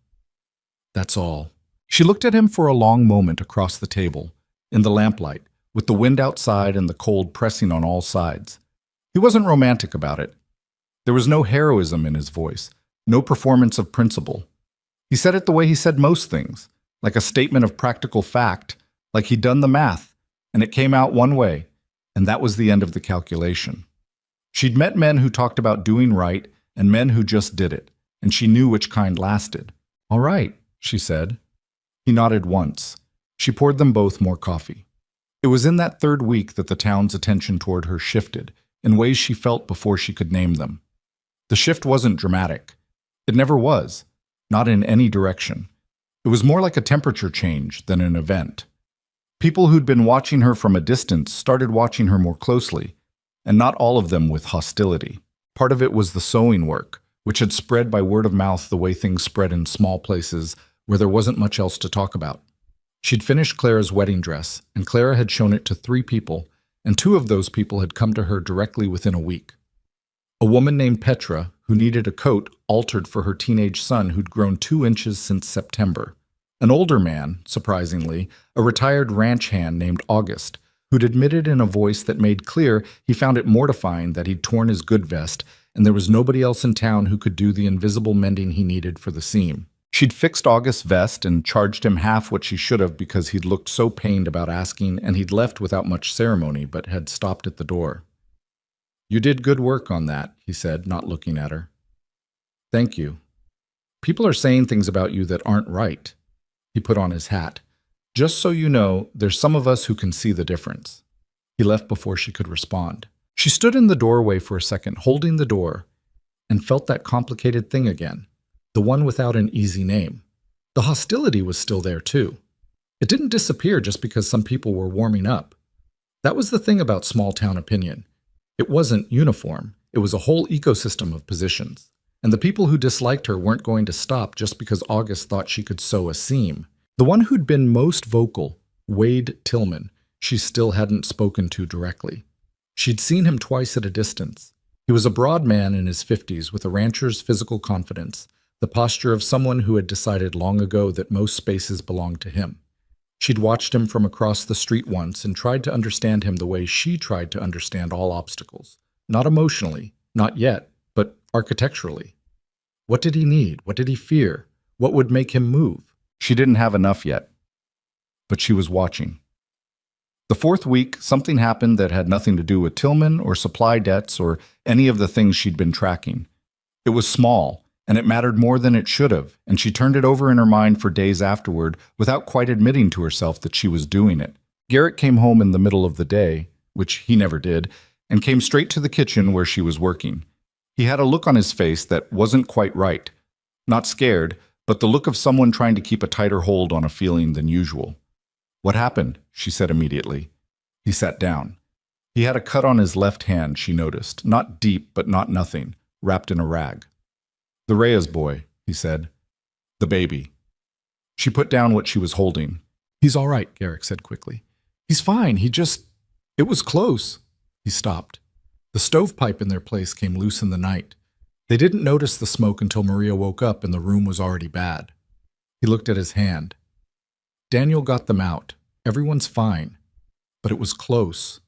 That's all. She looked at him for a long moment across the table, in the lamplight, with the wind outside and the cold pressing on all sides. He wasn't romantic about it. There was no heroism in his voice, no performance of principle. He said it the way he said most things, like a statement of practical fact, like he'd done the math, and it came out one way, and that was the end of the calculation. She'd met men who talked about doing right and men who just did it, and she knew which kind lasted. All right, she said. He nodded once. She poured them both more coffee. It was in that 3rd week that the town's attention toward her shifted, in ways she felt before she could name them. The shift wasn't dramatic. It never was. not in any direction. It was more like a temperature change than an event. People who'd been watching her from a distance started watching her more closely, and not all of them with hostility. Part of it was the sewing work, which had spread by word of mouth the way things spread in small places where there wasn't much else to talk about. She'd finished Clara's wedding dress, and Clara had shown it to 3 people, and 2 of those people had come to her directly within a week. A woman named Petra, who needed a coat altered for her teenage son who'd grown 2 inches since September. An older man, surprisingly, a retired ranch hand named August, who'd admitted in a voice that made clear he found it mortifying that he'd torn his good vest and there was nobody else in town who could do the invisible mending he needed for the seam. She'd fixed August's vest and charged him half what she should have because he'd looked so pained about asking, and he'd left without much ceremony but had stopped at the door. "You did good work on that," he said, not looking at her. "Thank you. People are saying things about you that aren't right." He put on his hat. "Just so you know, there's some of us who can see the difference." He left before she could respond. She stood in the doorway for a second, holding the door, and felt that complicated thing again, the one without an easy name. The hostility was still there, too. It didn't disappear just because some people were warming up. That was the thing about small-town opinion. It wasn't uniform. It was a whole ecosystem of positions. And the people who disliked her weren't going to stop just because August thought she could sew a seam. The one who'd been most vocal, Wade Tillman, she still hadn't spoken to directly. She'd seen him twice at a distance. He was a broad man in his 50s with a rancher's physical confidence, the posture of someone who had decided long ago that most spaces belonged to him. She'd watched him from across the street once and tried to understand him the way she tried to understand all obstacles. Not emotionally, not yet, but architecturally. What did he need? What did he fear? What would make him move? She didn't have enough yet, but she was watching. The 4th week, something happened that had nothing to do with Tillman or supply debts or any of the things she'd been tracking. It was small, and it mattered more than it should have, and she turned it over in her mind for days afterward without quite admitting to herself that she was doing it. Garrett came home in the middle of the day, which he never did, and came straight to the kitchen where she was working. He had a look on his face that wasn't quite right. Not scared, but the look of someone trying to keep a tighter hold on a feeling than usual. "What happened?" she said immediately. He sat down. He had a cut on his left hand, she noticed, not deep but not nothing, wrapped in a rag. "The Reyes boy," he said. "The baby." She put down what she was holding. "He's all right," Garrick said quickly. "He's fine, it was close." He stopped. The stovepipe in their place came loose in the night. They didn't notice the smoke until Maria woke up and the room was already bad. He looked at his hand. "Daniel got them out. Everyone's fine. But it was close."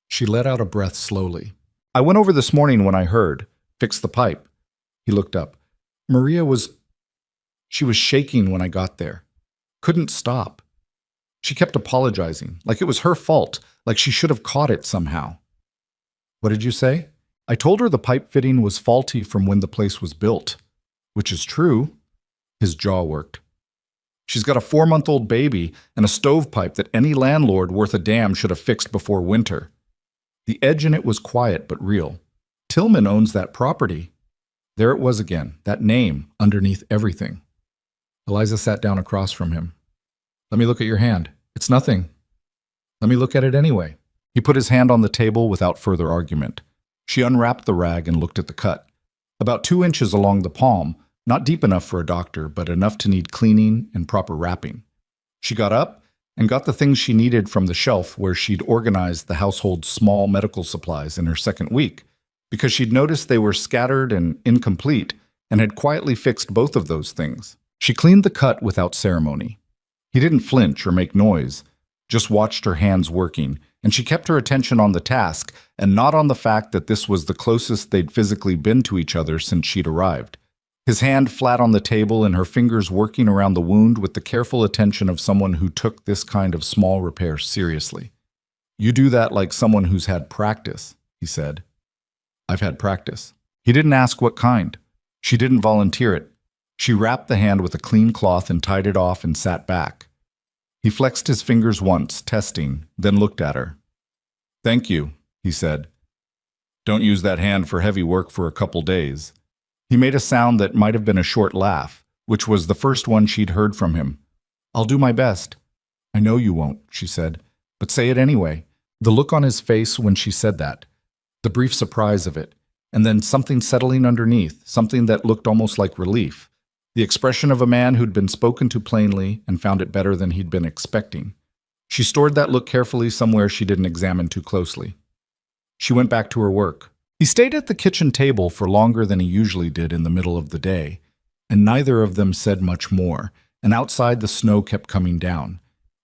She let out a breath slowly. "I went over this morning when I heard. Fixed the pipe." He looked up. She was shaking when I got there. Couldn't stop. She kept apologizing, like it was her fault, like she should have caught it somehow." "What did you say?" "I told her the pipe fitting was faulty from when the place was built." "Which is true." His jaw worked. "She's got a 4-month-old baby and a stovepipe that any landlord worth a damn should have fixed before winter." The edge in it was quiet but real. "Tillman owns that property." There it was again, that name underneath everything. Eliza sat down across from him. "Let me look at your hand." "It's nothing." "Let me look at it anyway." He put his hand on the table without further argument. She unwrapped the rag and looked at the cut. About 2 inches along the palm, not deep enough for a doctor, but enough to need cleaning and proper wrapping. She got up and got the things she needed from the shelf where she'd organized the household's small medical supplies in her 2nd week, because she'd noticed they were scattered and incomplete and had quietly fixed both of those things. She cleaned the cut without ceremony. He didn't flinch or make noise, just watched her hands working, and she kept her attention on the task and not on the fact that this was the closest they'd physically been to each other since she'd arrived. His hand flat on the table and her fingers working around the wound with the careful attention of someone who took this kind of small repair seriously. "You do that like someone who's had practice," he said. "I've had practice." He didn't ask what kind. She didn't volunteer it. She wrapped the hand with a clean cloth and tied it off and sat back. He flexed his fingers once, testing, then looked at her. "Thank you," he said. "Don't use that hand for heavy work for a couple days." He made a sound that might have been a short laugh, which was the first one she'd heard from him. "I'll do my best." "I know you won't," she said, "but say it anyway." The look on his face when she said that, the brief surprise of it, and then something settling underneath, something that looked almost like relief. The expression of a man who'd been spoken to plainly and found it better than he'd been expecting. She stored that look carefully somewhere she didn't examine too closely. She went back to her work. He stayed at the kitchen table for longer than he usually did in the middle of the day, and neither of them said much more, and outside the snow kept coming down,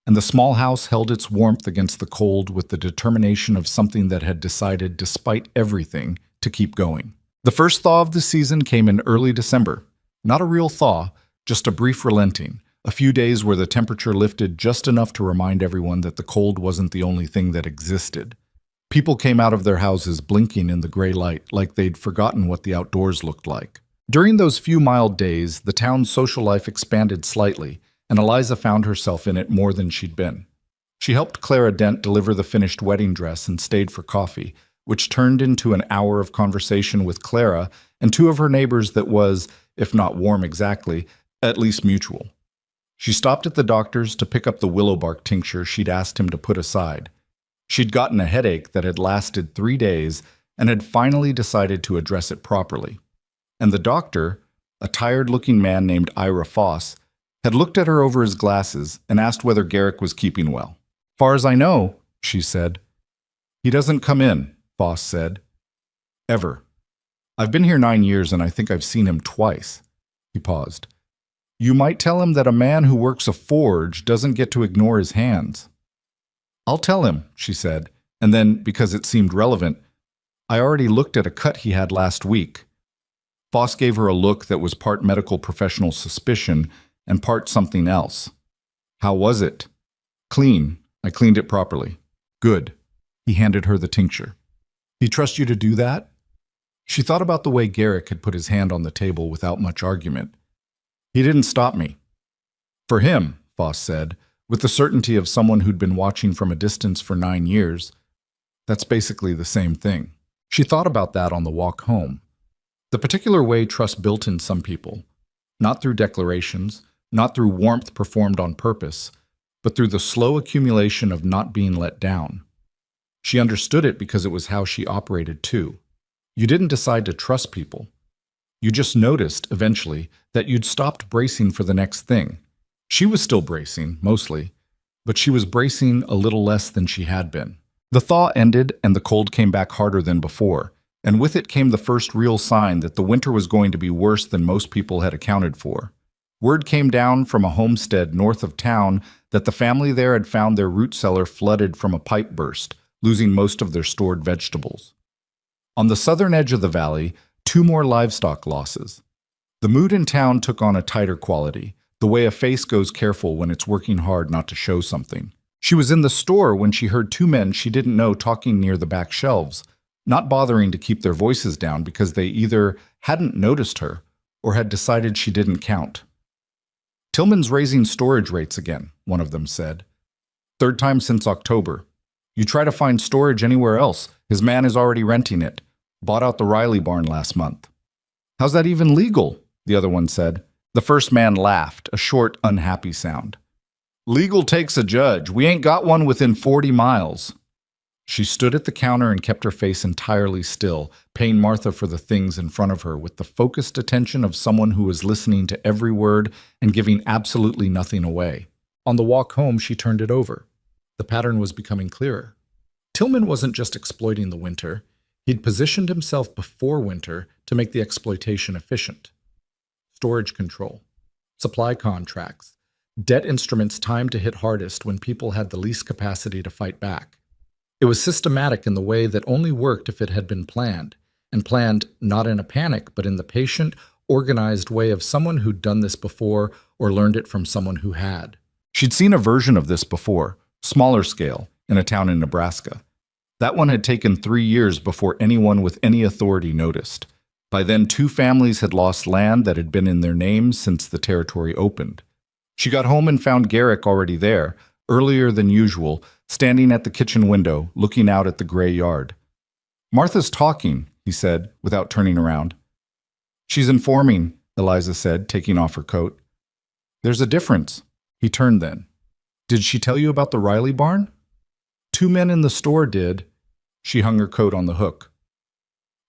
and the small house held its warmth against the cold with the determination of something that had decided, despite everything, to keep going. The first thaw of the season came in early December. Not a real thaw, just a brief relenting, a few days where the temperature lifted just enough to remind everyone that the cold wasn't the only thing that existed. People came out of their houses blinking in the gray light like they'd forgotten what the outdoors looked like. During those few mild days, the town's social life expanded slightly, and Eliza found herself in it more than she'd been. She helped Clara Dent deliver the finished wedding dress and stayed for coffee, which turned into an hour of conversation with Clara and two of her neighbors that was, if not warm exactly, at least mutual. She stopped at the doctor's to pick up the willow bark tincture she'd asked him to put aside. She'd gotten a headache that had lasted 3 days and had finally decided to address it properly. And the doctor, a tired-looking man named Ira Foss, had looked at her over his glasses and asked whether Garrick was keeping well. "Far as I know," she said. "He doesn't come in," Foss said. "Ever. I've been here 9 years and I think I've seen him twice." He paused. "You might tell him that a man who works a forge doesn't get to ignore his hands." "I'll tell him," she said, and then, because it seemed relevant, "I already looked at a cut he had last week." Foss gave her a look that was part medical professional suspicion and part something else. "How was it?" "Clean. I cleaned it properly." "Good." He handed her the tincture. "He trusts you to do that?" She thought about the way Garrick had put his hand on the table without much argument. "He didn't stop me." "For him," Foss said, with the certainty of someone who'd been watching from a distance for 9 years, "that's basically the same thing." She thought about that on the walk home. The particular way trust built in some people, not through declarations, not through warmth performed on purpose, but through the slow accumulation of not being let down. She understood it because it was how she operated too. You didn't decide to trust people. You just noticed, eventually, that you'd stopped bracing for the next thing. She was still bracing, mostly, but she was bracing a little less than she had been. The thaw ended and the cold came back harder than before, and with it came the first real sign that the winter was going to be worse than most people had accounted for. Word came down from a homestead north of town that the family there had found their root cellar flooded from a pipe burst, losing most of their stored vegetables. On the southern edge of the valley, 2 more livestock losses. The mood in town took on a tighter quality, the way a face goes careful when it's working hard not to show something. She was in the store when she heard 2 men she didn't know talking near the back shelves, not bothering to keep their voices down because they either hadn't noticed her or had decided she didn't count. "Tillman's raising storage rates again," one of them said. "3rd time since October. You try to find storage anywhere else, his man is already renting it. Bought out the Riley barn last month." "How's that even legal?" the other one said. The first man laughed, a short, unhappy sound. "Legal takes a judge. We ain't got one within 40 miles. She stood at the counter and kept her face entirely still, paying Martha for the things in front of her with the focused attention of someone who was listening to every word and giving absolutely nothing away. On the walk home, she turned it over. The pattern was becoming clearer. Tillman wasn't just exploiting the winter. He'd positioned himself before winter to make the exploitation efficient. Storage control, supply contracts, debt instruments timed to hit hardest when people had the least capacity to fight back. It was systematic in the way that only worked if it had been planned, and planned not in a panic, but in the patient, organized way of someone who'd done this before or learned it from someone who had. She'd seen a version of this before, smaller scale, in a town in Nebraska. That one had taken 3 years before anyone with any authority noticed. By then, 2 families had lost land that had been in their names since the territory opened. She got home and found Garrick already there, earlier than usual, standing at the kitchen window, looking out at the gray yard. "Martha's talking," he said, without turning around. "She's informing," Eliza said, taking off her coat. There's a difference. He turned then. Did she tell you about the Riley barn? 2 men in the store did. She hung her coat on the hook.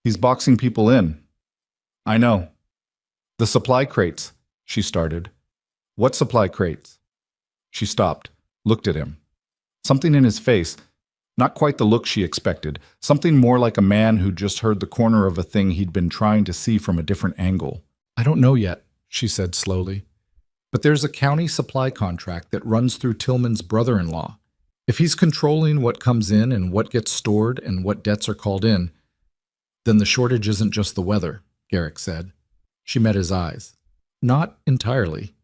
He's boxing people in. I know. The supply crates, she started. What supply crates? She stopped, looked at him. Something in his face, not quite the look she expected, something more like a man who'd just heard the corner of a thing he'd been trying to see from a different angle. I don't know yet, she said slowly. But there's a county supply contract that runs through Tillman's brother-in-law. If he's controlling what comes in and what gets stored and what debts are called in, then the shortage isn't just the weather, Garrick said. She met his eyes. Not entirely.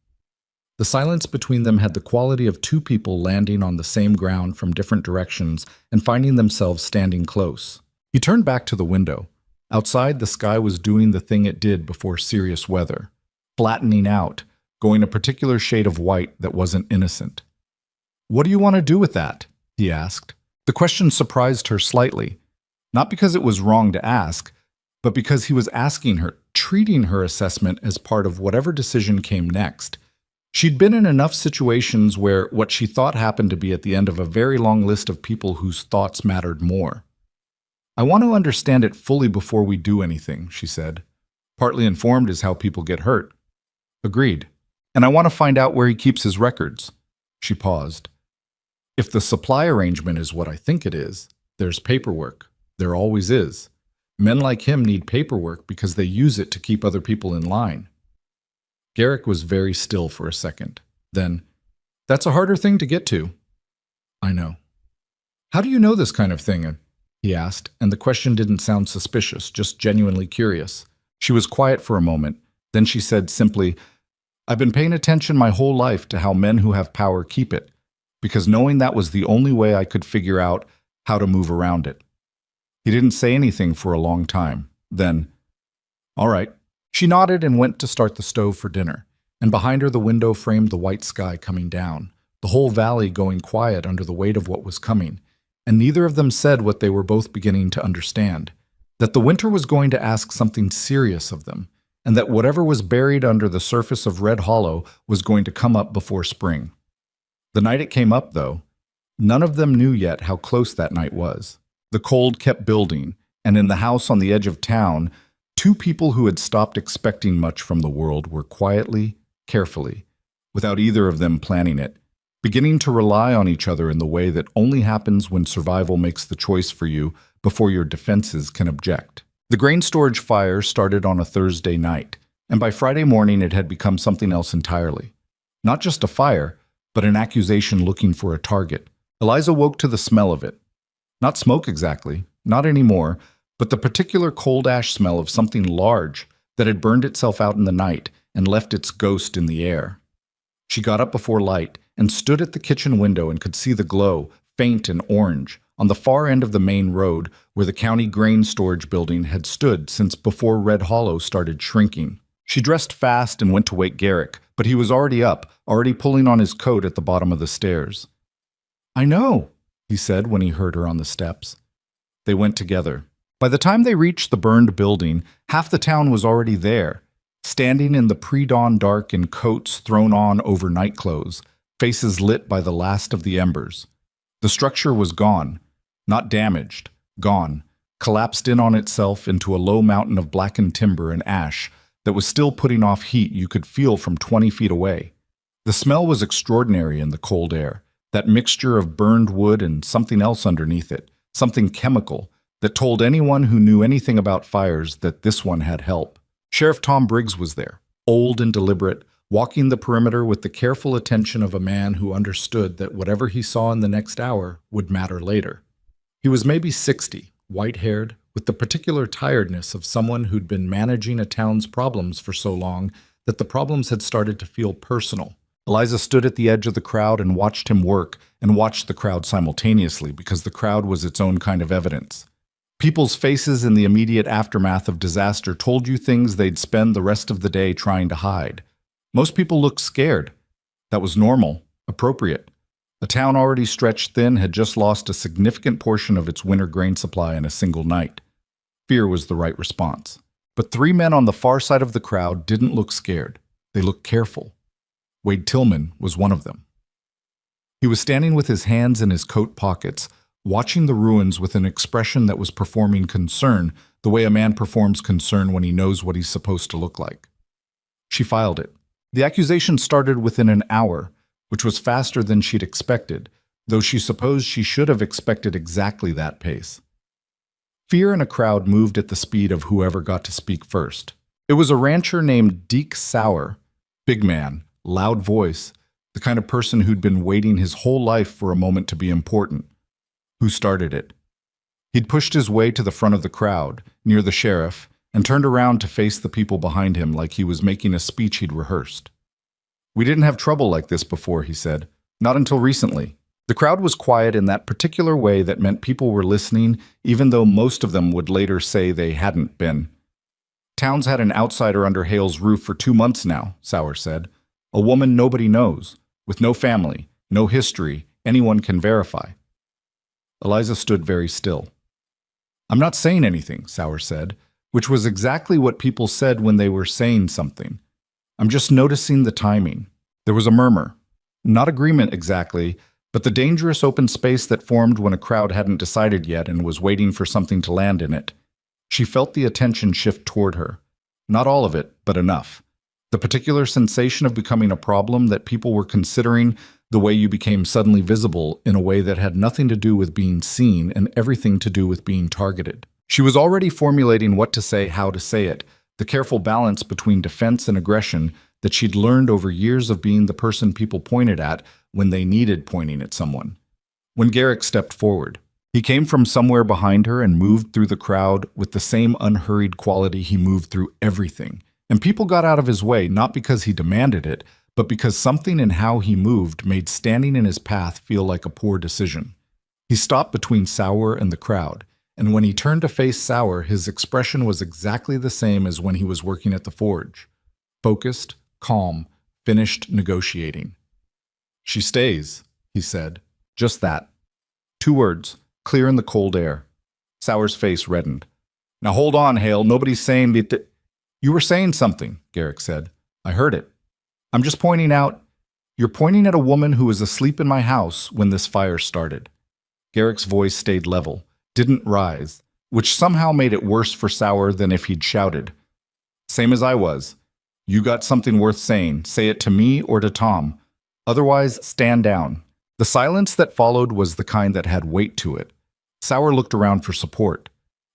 The silence between them had the quality of 2 people landing on the same ground from different directions and finding themselves standing close. He turned back to the window. Outside, the sky was doing the thing it did before serious weather, flattening out, going a particular shade of white that wasn't innocent. What do you want to do with that? He asked. The question surprised her slightly, not because it was wrong to ask, but because he was asking her, treating her assessment as part of whatever decision came next. She'd been in enough situations where what she thought happened to be at the end of a very long list of people whose thoughts mattered more. I want to understand it fully before we do anything, she said. Partly informed is how people get hurt. Agreed. And I want to find out where he keeps his records. She paused. If the supply arrangement is what I think it is, there's paperwork. There always is. Men like him need paperwork because they use it to keep other people in line. Garrick was very still for a second. Then, that's a harder thing to get to. I know. How do you know this kind of thing? He asked, and the question didn't sound suspicious, just genuinely curious. She was quiet for a moment. Then she said simply, I've been paying attention my whole life to how men who have power keep it, because knowing that was the only way I could figure out how to move around it. He didn't say anything for a long time. Then, all right. She nodded and went to start the stove for dinner, and behind her the window framed the white sky coming down, the whole valley going quiet under the weight of what was coming, and neither of them said what they were both beginning to understand, that the winter was going to ask something serious of them, and that whatever was buried under the surface of Red Hollow was going to come up before spring. The night it came up, though, none of them knew yet how close that night was. The cold kept building, and in the house on the edge of town, 2 people who had stopped expecting much from the world were quietly, carefully, without either of them planning it, beginning to rely on each other in the way that only happens when survival makes the choice for you before your defenses can object. The grain storage fire started on a Thursday night, and by Friday morning it had become something else entirely. Not just a fire, but an accusation looking for a target. Eliza woke to the smell of it. Not smoke exactly, not anymore, but the particular cold ash smell of something large that had burned itself out in the night and left its ghost in the air. She got up before light and stood at the kitchen window and could see the glow, faint and orange, on the far end of the main road where the county grain storage building had stood since before Red Hollow started shrinking. She dressed fast and went to wake Garrick, but he was already up, already pulling on his coat at the bottom of the stairs. I know, he said when he heard her on the steps. They went together. By the time they reached the burned building, half the town was already there, standing in the pre-dawn dark in coats thrown on over night clothes, faces lit by the last of the embers. The structure was gone, not damaged, gone, collapsed in on itself into a low mountain of blackened timber and ash that was still putting off heat you could feel from 20 feet away. The smell was extraordinary in the cold air, that mixture of burned wood and something else underneath it, something chemical, that told anyone who knew anything about fires that this one had help. Sheriff Tom Briggs was there, old and deliberate, walking the perimeter with the careful attention of a man who understood that whatever he saw in the next hour would matter later. He was maybe 60, white-haired, with the particular tiredness of someone who'd been managing a town's problems for so long that the problems had started to feel personal. Eliza stood at the edge of the crowd and watched him work, and watched the crowd simultaneously because the crowd was its own kind of evidence. People's faces in the immediate aftermath of disaster told you things they'd spend the rest of the day trying to hide. Most people looked scared. That was normal, appropriate. A town already stretched thin had just lost a significant portion of its winter grain supply in a single night. Fear was the right response. But three men on the far side of the crowd didn't look scared. They looked careful. Wade Tillman was one of them. He was standing with his hands in his coat pockets, watching the ruins with an expression that was performing concern, the way a man performs concern when he knows what he's supposed to look like. She filed it. The accusation started within an hour, which was faster than she'd expected, though she supposed she should have expected exactly that pace. Fear in a crowd moved at the speed of whoever got to speak first. It was a rancher named Deke Sauer, big man, loud voice, the kind of person who'd been waiting his whole life for a moment to be important. Who started it? He'd pushed his way to the front of the crowd, near the sheriff, and turned around to face the people behind him like he was making a speech he'd rehearsed. "We didn't have trouble like this before," he said. "Not until recently." The crowd was quiet in that particular way that meant people were listening, even though most of them would later say they hadn't been. "Town's had an outsider under Hale's roof for 2 months now," Sauer said. "A woman nobody knows, with no family, no history, anyone can verify." Eliza stood very still. "I'm not saying anything," Sauer said, which was exactly what people said when they were saying something. "I'm just noticing the timing." There was a murmur. Not agreement exactly, but the dangerous open space that formed when a crowd hadn't decided yet and was waiting for something to land in it. She felt the attention shift toward her. Not all of it, but enough. The particular sensation of becoming a problem that people were considering, the way you became suddenly visible in a way that had nothing to do with being seen and everything to do with being targeted. She was already formulating what to say, how to say it, the careful balance between defense and aggression that she'd learned over years of being the person people pointed at when they needed pointing at someone. When Garrick stepped forward, he came from somewhere behind her and moved through the crowd with the same unhurried quality he moved through everything. And people got out of his way not because he demanded it, but because something in how he moved made standing in his path feel like a poor decision. He stopped between Sauer and the crowd, and when he turned to face Sauer, his expression was exactly the same as when he was working at the forge. Focused, calm, finished negotiating. "She stays," he said. Just that. 2 words, clear in the cold air. Sauer's face reddened. "Now hold on, Hale. Nobody's saying that." "You were saying something," Garrick said. "I heard it. I'm just pointing out, you're pointing at a woman who was asleep in my house when this fire started." Garrick's voice stayed level, didn't rise, which somehow made it worse for Sauer than if he'd shouted. "Same as I was. You got something worth saying. Say it to me or to Tom. Otherwise, stand down." The silence that followed was the kind that had weight to it. Sauer looked around for support.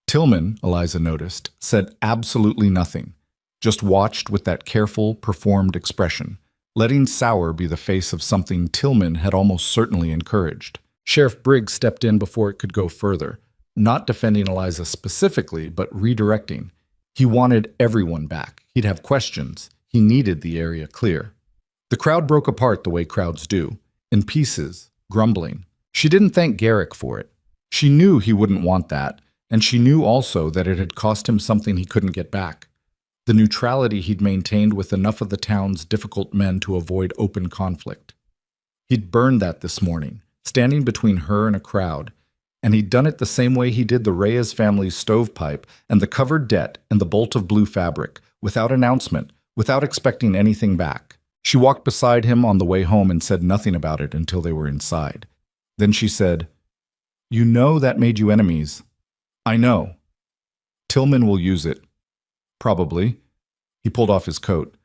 Tillman, Eliza noticed, said absolutely nothing, just watched with that careful, performed expression, letting Sauer be the face of something Tillman had almost certainly encouraged. Sheriff Briggs stepped in before it could go further, not defending Eliza specifically, but redirecting. He wanted everyone back. He'd have questions. He needed the area clear. The crowd broke apart the way crowds do, in pieces, grumbling. She didn't thank Garrick for it. She knew he wouldn't want that, and she knew also that it had cost him something he couldn't get back. The neutrality he'd maintained with enough of the town's difficult men to avoid open conflict. He'd burned that this morning, standing between her and a crowd, and he'd done it the same way he did the Reyes family's stovepipe and the covered debt and the bolt of blue fabric, without announcement, without expecting anything back. She walked beside him on the way home and said nothing about it until they were inside. Then she said, "You know that made you enemies." "I know. Tillman will use it." "Probably." He pulled off his coat.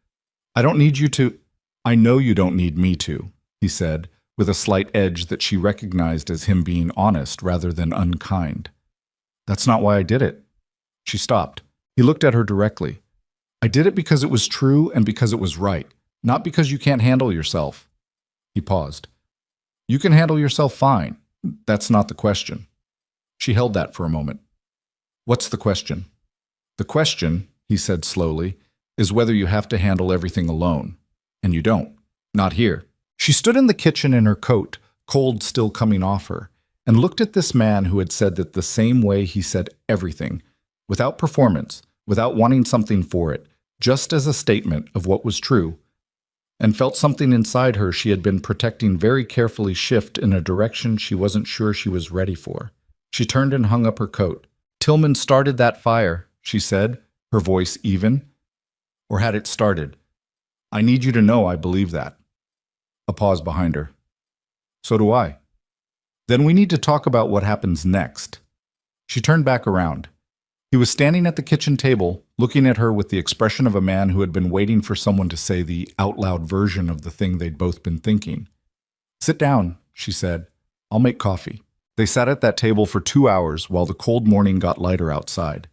"I don't need you to—" "I know you don't need me to," he said, with a slight edge that she recognized as him being honest rather than unkind. "That's not why I did it." She stopped. He looked at her directly. "I did it because it was true and because it was right. Not because you can't handle yourself." He paused. "You can handle yourself fine. That's not the question." She held that for a moment. "What's the question?" "The question," he said slowly, "is whether you have to handle everything alone. And you don't. Not here." She stood in the kitchen in her coat, cold still coming off her, and looked at this man who had said that the same way he said everything, without performance, without wanting something for it, just as a statement of what was true, and felt something inside her she had been protecting very carefully shift in a direction she wasn't sure she was ready for. She turned and hung up her coat. "Tillman started that fire," she said. her voice even. Or had it started? I need you to know I believe that. A pause behind her. So do I. Then we need to talk about what happens next. She turned back around. He was standing at the kitchen table, looking at her with the expression of a man who had been waiting for someone to say the out-loud version of the thing they'd both been thinking. Sit down, she said. I'll make coffee. They sat at that table for 2 hours while the cold morning got lighter outside,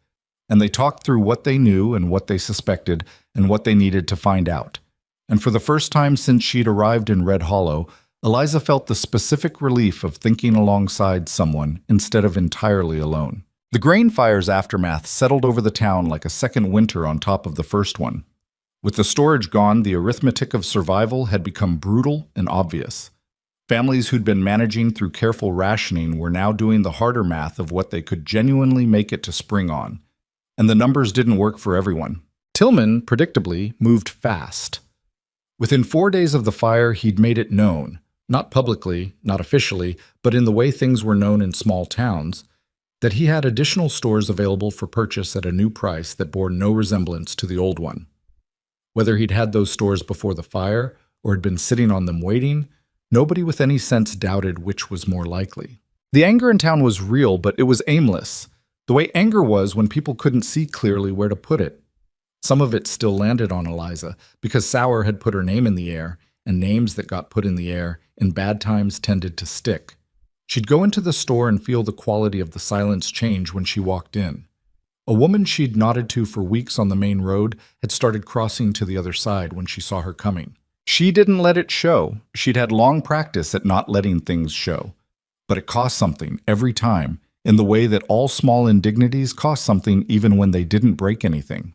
and they talked through what they knew and what they suspected and what they needed to find out. And for the first time since she'd arrived in Red Hollow, Eliza felt the specific relief of thinking alongside someone instead of entirely alone. The grain fire's aftermath settled over the town like a second winter on top of the first one. With the storage gone, the arithmetic of survival had become brutal and obvious. Families who'd been managing through careful rationing were now doing the harder math of what they could genuinely make it to spring on. And the numbers didn't work for everyone. Tillman, predictably, moved fast. Within 4 days of the fire, he'd made it known, not publicly, not officially, but in the way things were known in small towns, that he had additional stores available for purchase at a new price that bore no resemblance to the old one. Whether he'd had those stores before the fire or had been sitting on them waiting, nobody with any sense doubted which was more likely. The anger in town was real, but it was aimless, the way anger was when people couldn't see clearly where to put it. Some of it still landed on Eliza, because Sauer had put her name in the air, and names that got put in the air in bad times tended to stick. She'd go into the store and feel the quality of the silence change when she walked in. A woman she'd nodded to for weeks on the main road had started crossing to the other side when she saw her coming. She didn't let it show. She'd had long practice at not letting things show. But it cost something every time, in the way that all small indignities cost something even when they didn't break anything.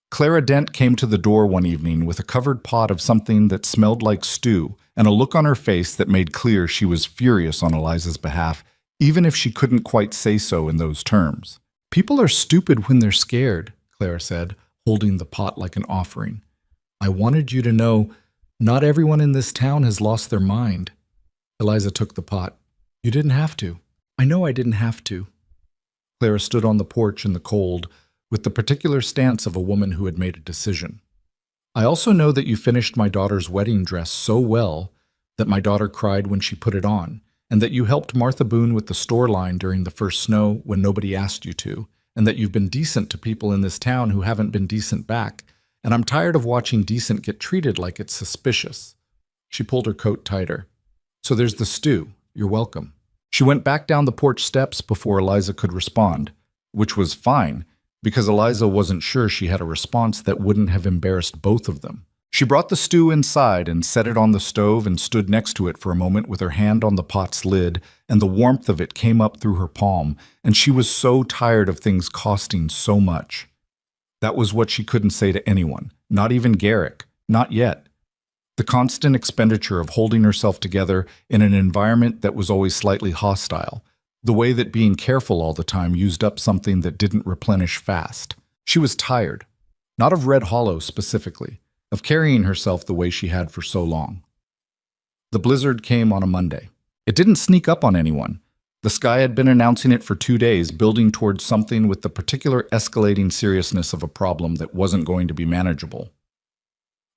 Clara Dent came to the door one evening with a covered pot of something that smelled like stew and a look on her face that made clear she was furious on Eliza's behalf, even if she couldn't quite say so in those terms. People are stupid when they're scared, Clara said, holding the pot like an offering. I wanted you to know not everyone in this town has lost their mind. Eliza took the pot. You didn't have to. I know I didn't have to. Clara stood on the porch in the cold, with the particular stance of a woman who had made a decision. I also know that you finished my daughter's wedding dress so well that my daughter cried when she put it on, and that you helped Martha Boone with the store line during the first snow when nobody asked you to, and that you've been decent to people in this town who haven't been decent back, and I'm tired of watching decent get treated like it's suspicious. She pulled her coat tighter. So there's the stew. You're welcome. She went back down the porch steps before Eliza could respond, which was fine, because Eliza wasn't sure she had a response that wouldn't have embarrassed both of them. She brought the stew inside and set it on the stove and stood next to it for a moment with her hand on the pot's lid, and the warmth of it came up through her palm, and she was so tired of things costing so much. That was what she couldn't say to anyone, not even Garrick, not yet. The constant expenditure of holding herself together in an environment that was always slightly hostile, the way that being careful all the time used up something that didn't replenish fast. She was tired, not of Red Hollow specifically, of carrying herself the way she had for so long. The blizzard came on a Monday. It didn't sneak up on anyone. The sky had been announcing it for 2 days, building towards something with the particular escalating seriousness of a problem that wasn't going to be manageable.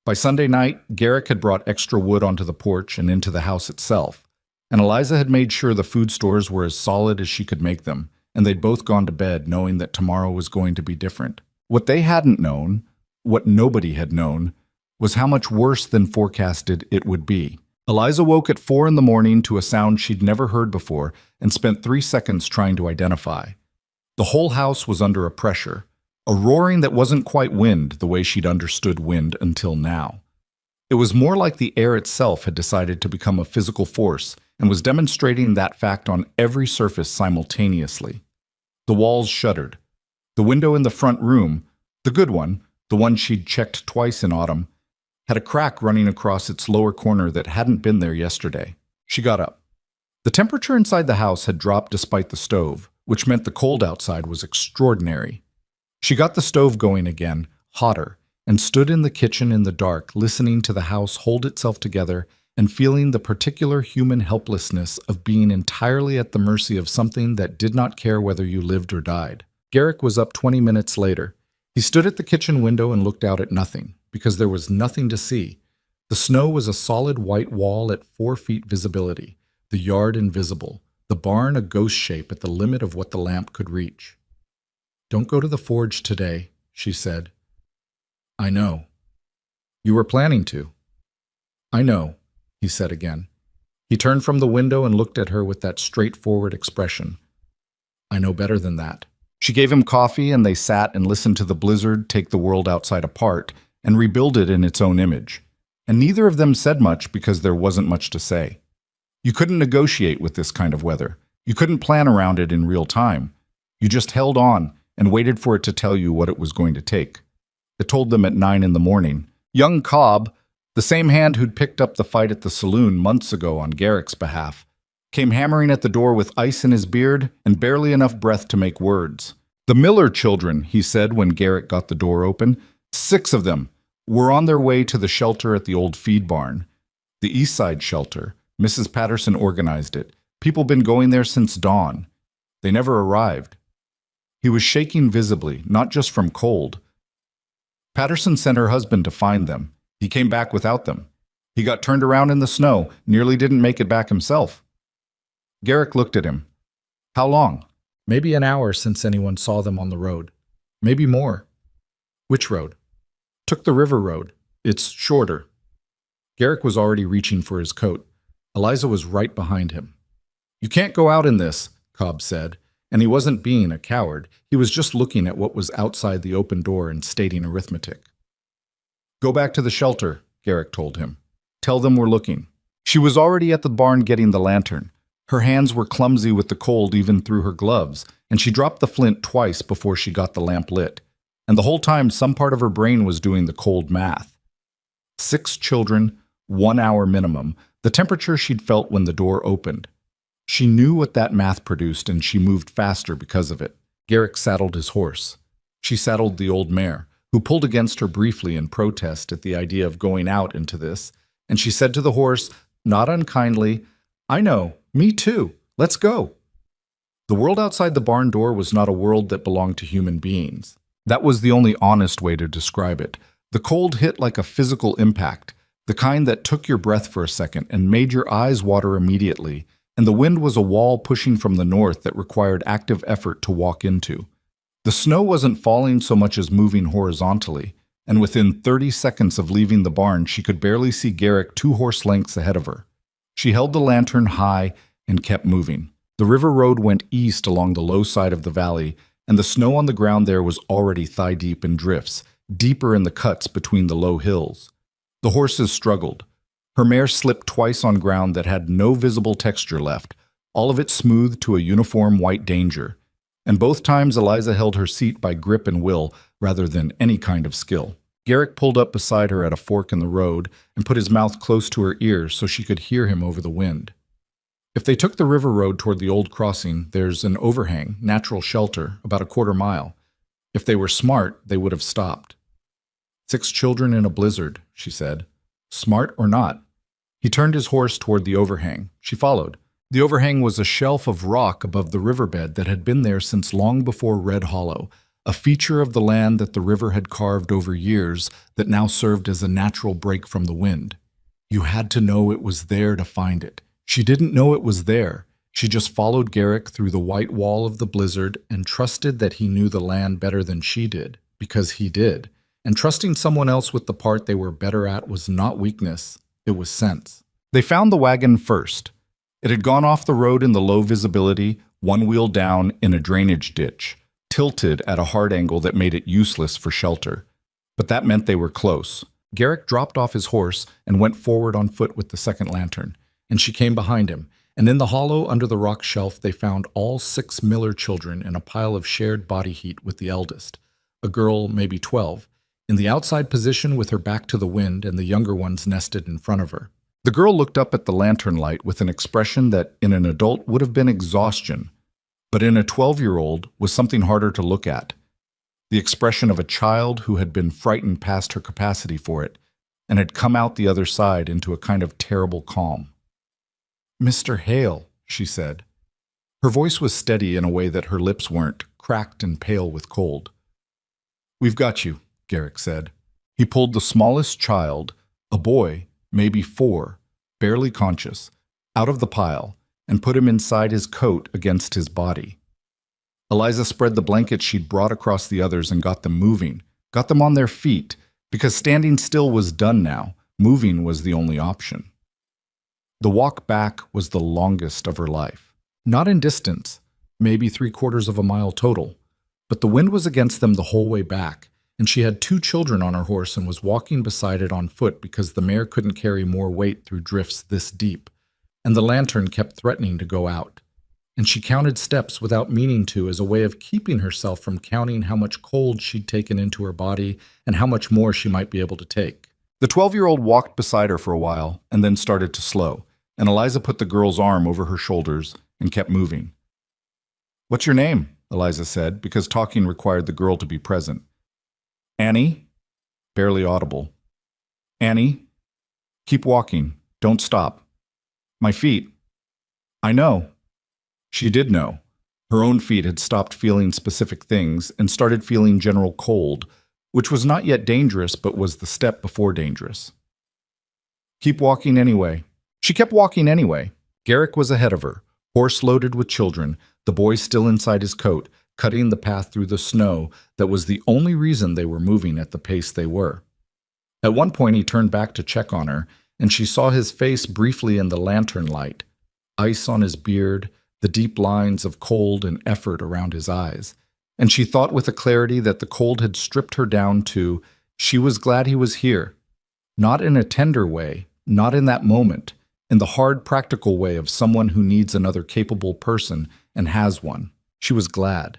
By Sunday night, Garrick had brought extra wood onto the porch and into the house itself, and Eliza had made sure the food stores were as solid as she could make them, and they'd both gone to bed knowing that tomorrow was going to be different. What they hadn't known, what nobody had known, was how much worse than forecasted it would be. Eliza woke at 4 in the morning to a sound she'd never heard before and spent 3 seconds trying to identify. The whole house was under a pressure, a roaring that wasn't quite wind the way she'd understood wind until now. It was more like the air itself had decided to become a physical force and was demonstrating that fact on every surface simultaneously. The walls shuddered. The window in the front room, the good one, the one she'd checked twice in autumn, had a crack running across its lower corner that hadn't been there yesterday. She got up. The temperature inside the house had dropped despite the stove, which meant the cold outside was extraordinary. She got the stove going again, hotter, and stood in the kitchen in the dark, listening to the house hold itself together and feeling the particular human helplessness of being entirely at the mercy of something that did not care whether you lived or died. Garrick was up 20 minutes later. He stood at the kitchen window and looked out at nothing, because there was nothing to see. The snow was a solid white wall at 4 feet visibility, the yard invisible, the barn a ghost shape at the limit of what the lamp could reach. "Don't go to the forge today," she said. "I know." "You were planning to." "I know," he said again. He turned from the window and looked at her with that straightforward expression. "I know better than that." She gave him coffee, and they sat and listened to the blizzard take the world outside apart and rebuild it in its own image. And neither of them said much because there wasn't much to say. You couldn't negotiate with this kind of weather. You couldn't plan around it in real time. You just held on and waited for it to tell you what it was going to take. It told them at 9 in the morning. Young Cobb, the same hand who'd picked up the fight at the saloon months ago on Garrick's behalf, came hammering at the door with ice in his beard and barely enough breath to make words. "The Miller children," he said when Garrick got the door open. 6 of them were on their way to the shelter at the old feed barn. The East Side shelter. Mrs. Patterson organized it. People been going there since dawn. They never arrived. He was shaking visibly, not just from cold. Patterson sent her husband to find them. He came back without them. He got turned around in the snow, nearly didn't make it back himself. Garrick looked at him. "How long?" "Maybe an hour since anyone saw them on the road. Maybe more." "Which road?" "Took the river road. It's shorter." Garrick was already reaching for his coat. Eliza was right behind him. "You can't go out in this," Cobb said, and he wasn't being a coward. He was just looking at what was outside the open door and stating arithmetic. "Go back to the shelter," Garrick told him. "Tell them we're looking." She was already at the barn getting the lantern. Her hands were clumsy with the cold even through her gloves, and she dropped the flint twice before she got the lamp lit. And the whole time, some part of her brain was doing the cold math. 6 children, 1 hour minimum, the temperature she'd felt when the door opened. She knew what that math produced, and she moved faster because of it. Garrick saddled his horse. She saddled the old mare, who pulled against her briefly in protest at the idea of going out into this, and she said to the horse, not unkindly, "I know, me too, let's go." The world outside the barn door was not a world that belonged to human beings. That was the only honest way to describe it. The cold hit like a physical impact, the kind that took your breath for a second and made your eyes water immediately, and the wind was a wall pushing from the north that required active effort to walk into. The snow wasn't falling so much as moving horizontally, and within 30 seconds of leaving the barn, she could barely see Garrick 2 horse lengths ahead of her. She held the lantern high and kept moving. The river road went east along the low side of the valley, and the snow on the ground there was already thigh-deep in drifts, deeper in the cuts between the low hills. The horses struggled. Her mare slipped twice on ground that had no visible texture left, all of it smooth to a uniform white danger. And both times Eliza held her seat by grip and will rather than any kind of skill. Garrick pulled up beside her at a fork in the road and put his mouth close to her ear so she could hear him over the wind. If they took the river road toward the old crossing, there's an overhang, natural shelter, about a quarter mile. If they were smart, they would have stopped. 6 children in a blizzard, she said. Smart or not? He turned his horse toward the overhang. She followed. The overhang was a shelf of rock above the riverbed that had been there since long before Red Hollow, a feature of the land that the river had carved over years that now served as a natural break from the wind. You had to know it was there to find it. She didn't know it was there. She just followed Garrick through the white wall of the blizzard and trusted that he knew the land better than she did, because he did. And trusting someone else with the part they were better at was not weakness, it was sense. They found the wagon first. It had gone off the road in the low visibility, 1 wheel down in a drainage ditch, tilted at a hard angle that made it useless for shelter. But that meant they were close. Garrick dropped off his horse and went forward on foot with the second lantern, and she came behind him, and in the hollow under the rock shelf they found all 6 Miller children in a pile of shared body heat with the eldest, a girl maybe 12, in the outside position with her back to the wind and the younger ones nested in front of her. The girl looked up at the lantern light with an expression that in an adult would have been exhaustion, but in a 12-year-old was something harder to look at. The expression of a child who had been frightened past her capacity for it and had come out the other side into a kind of terrible calm. "Mr. Hale," she said. Her voice was steady in a way that her lips weren't, cracked and pale with cold. We've got you, Garrick said. He pulled the smallest child, a boy, maybe 4, barely conscious, out of the pile and put him inside his coat against his body. Eliza spread the blankets she'd brought across the others and got them moving, got them on their feet, because standing still was done now. Moving was the only option. The walk back was the longest of her life. Not in distance, maybe 3/4 of a mile total, but the wind was against them the whole way back, and she had 2 children on her horse and was walking beside it on foot because the mare couldn't carry more weight through drifts this deep, and the lantern kept threatening to go out. And she counted steps without meaning to as a way of keeping herself from counting how much cold she'd taken into her body and how much more she might be able to take. The 12-year-old walked beside her for a while and then started to slow, and Eliza put the girl's arm over her shoulders and kept moving. "What's your name?" Eliza said, because talking required the girl to be present. "Annie?" Barely audible. "Annie? Keep walking. Don't stop." "My feet." "I know." She did know. Her own feet had stopped feeling specific things and started feeling general cold, which was not yet dangerous but was the step before dangerous. "Keep walking anyway." She kept walking anyway. Garrick was ahead of her, horse loaded with children, the boy still inside his coat, cutting the path through the snow that was the only reason they were moving at the pace they were. At one point he turned back to check on her, and she saw his face briefly in the lantern light, ice on his beard, the deep lines of cold and effort around his eyes, and she thought with a clarity that the cold had stripped her down to, she was glad he was here. Not in a tender way, not in that moment, in the hard practical way of someone who needs another capable person and has one. She was glad.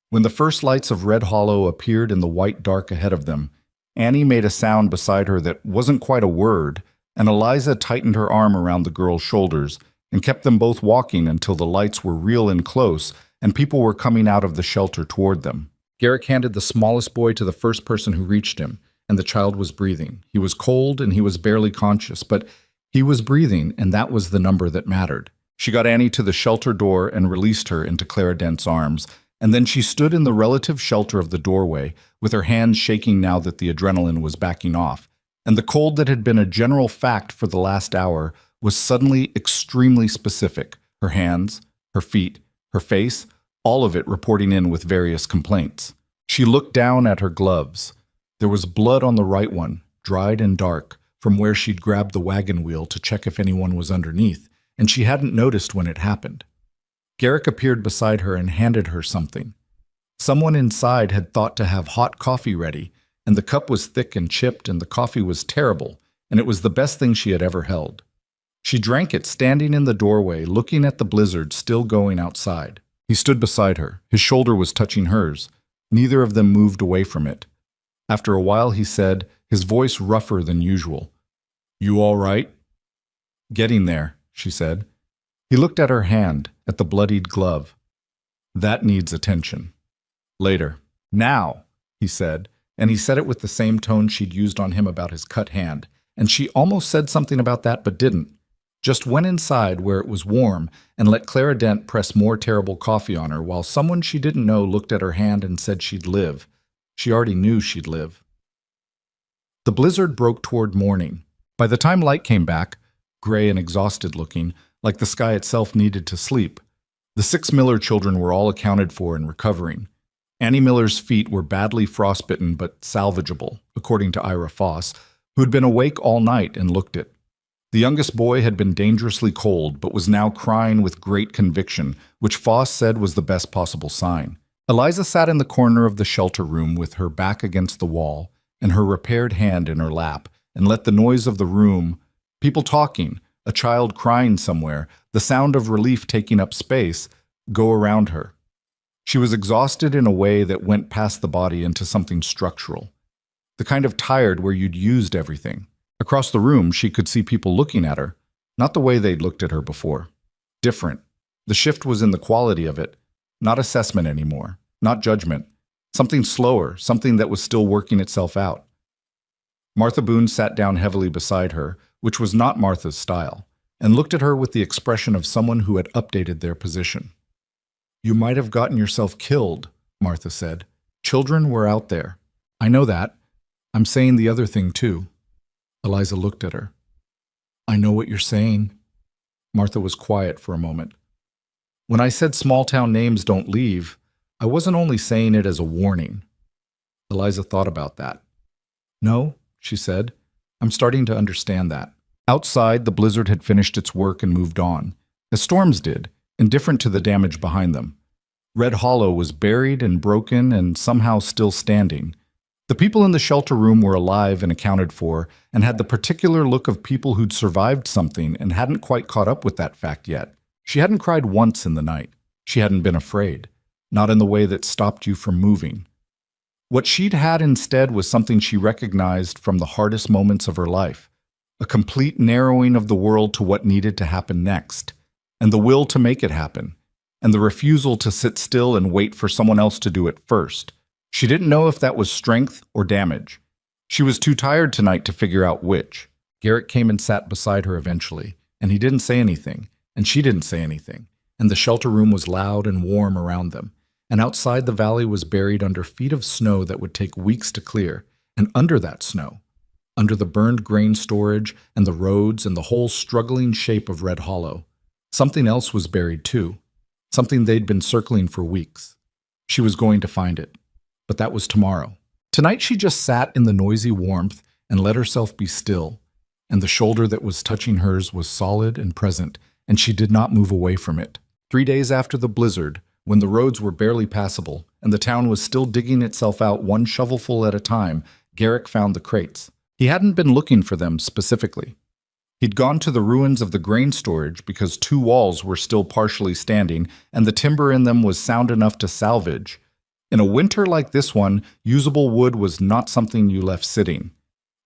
When the first lights of Red Hollow appeared in the white dark ahead of them, Annie made a sound beside her that wasn't quite a word, and Eliza tightened her arm around the girl's shoulders and kept them both walking until the lights were real and close and people were coming out of the shelter toward them. Garrick handed the smallest boy to the first person who reached him, and the child was breathing. He was cold and he was barely conscious, but he was breathing, and that was the number that mattered. She got Annie to the shelter door and released her into Clara Dent's arms, and then she stood in the relative shelter of the doorway, with her hands shaking now that the adrenaline was backing off, and the cold that had been a general fact for the last hour was suddenly extremely specific. Her hands, her feet, her face, all of it reporting in with various complaints. She looked down at her gloves. There was blood on the right one, dried and dark, from where she'd grabbed the wagon wheel to check if anyone was underneath, and she hadn't noticed when it happened. Garrick appeared beside her and handed her something. Someone inside had thought to have hot coffee ready, and the cup was thick and chipped, and the coffee was terrible, and it was the best thing she had ever held. She drank it standing in the doorway, looking at the blizzard still going outside. He stood beside her. His shoulder was touching hers. Neither of them moved away from it. After a while he said, his voice rougher than usual, "You all right?" "Getting there," she said. He looked at her hand, at the bloodied glove. "That needs attention." "Later." "Now," he said, and he said it with the same tone she'd used on him about his cut hand, and she almost said something about that but didn't. Just went inside where it was warm and let Clara Dent press more terrible coffee on her while someone she didn't know looked at her hand and said she'd live. She already knew she'd live. The blizzard broke toward morning. By the time light came back, gray and exhausted looking, like the sky itself needed to sleep, the 6 Miller children were all accounted for and recovering. Annie Miller's feet were badly frostbitten but salvageable, according to Ira Foss, who'd been awake all night and looked it. The youngest boy had been dangerously cold, but was now crying with great conviction, which Foss said was the best possible sign. Eliza sat in the corner of the shelter room with her back against the wall and her repaired hand in her lap, and let the noise of the room, people talking, a child crying somewhere, the sound of relief taking up space, go around her. She was exhausted in a way that went past the body into something structural. The kind of tired where you'd used everything. Across the room, she could see people looking at her, not the way they'd looked at her before. Different. The shift was in the quality of it, not assessment anymore, not judgment. Something slower, something that was still working itself out. Martha Boone sat down heavily beside her, which was not Martha's style, and looked at her with the expression of someone who had updated their position. "You might have gotten yourself killed," Martha said. Children were out there. I know that. I'm saying the other thing too. Eliza looked at her. I know what you're saying. Martha was quiet for a moment. When I said small town names don't leave, I wasn't only saying it as a warning. Eliza thought about that. No, she said. I'm starting to understand that. Outside, the blizzard had finished its work and moved on, as storms did, indifferent to the damage behind them. Red Hollow was buried and broken and somehow still standing. The people in the shelter room were alive and accounted for, and had the particular look of people who'd survived something and hadn't quite caught up with that fact yet. She hadn't cried once in the night. She hadn't been afraid, not in the way that stopped you from moving. What she'd had instead was something she recognized from the hardest moments of her life, a complete narrowing of the world to what needed to happen next, and the will to make it happen, and the refusal to sit still and wait for someone else to do it first. She didn't know if that was strength or damage. She was too tired tonight to figure out which. Garrett came and sat beside her eventually, and he didn't say anything, and she didn't say anything, and the shelter room was loud and warm around them, and outside the valley was buried under feet of snow that would take weeks to clear, and under that snow, under the burned grain storage and the roads and the whole struggling shape of Red Hollow, something else was buried too, something they'd been circling for weeks. She was going to find it. But that was tomorrow. Tonight she just sat in the noisy warmth and let herself be still, and the shoulder that was touching hers was solid and present, and she did not move away from it. 3 days after the blizzard, when the roads were barely passable, and the town was still digging itself out one shovelful at a time, Garrick found the crates. He hadn't been looking for them specifically. He'd gone to the ruins of the grain storage because 2 walls were still partially standing, and the timber in them was sound enough to salvage. In a winter like this one, usable wood was not something you left sitting.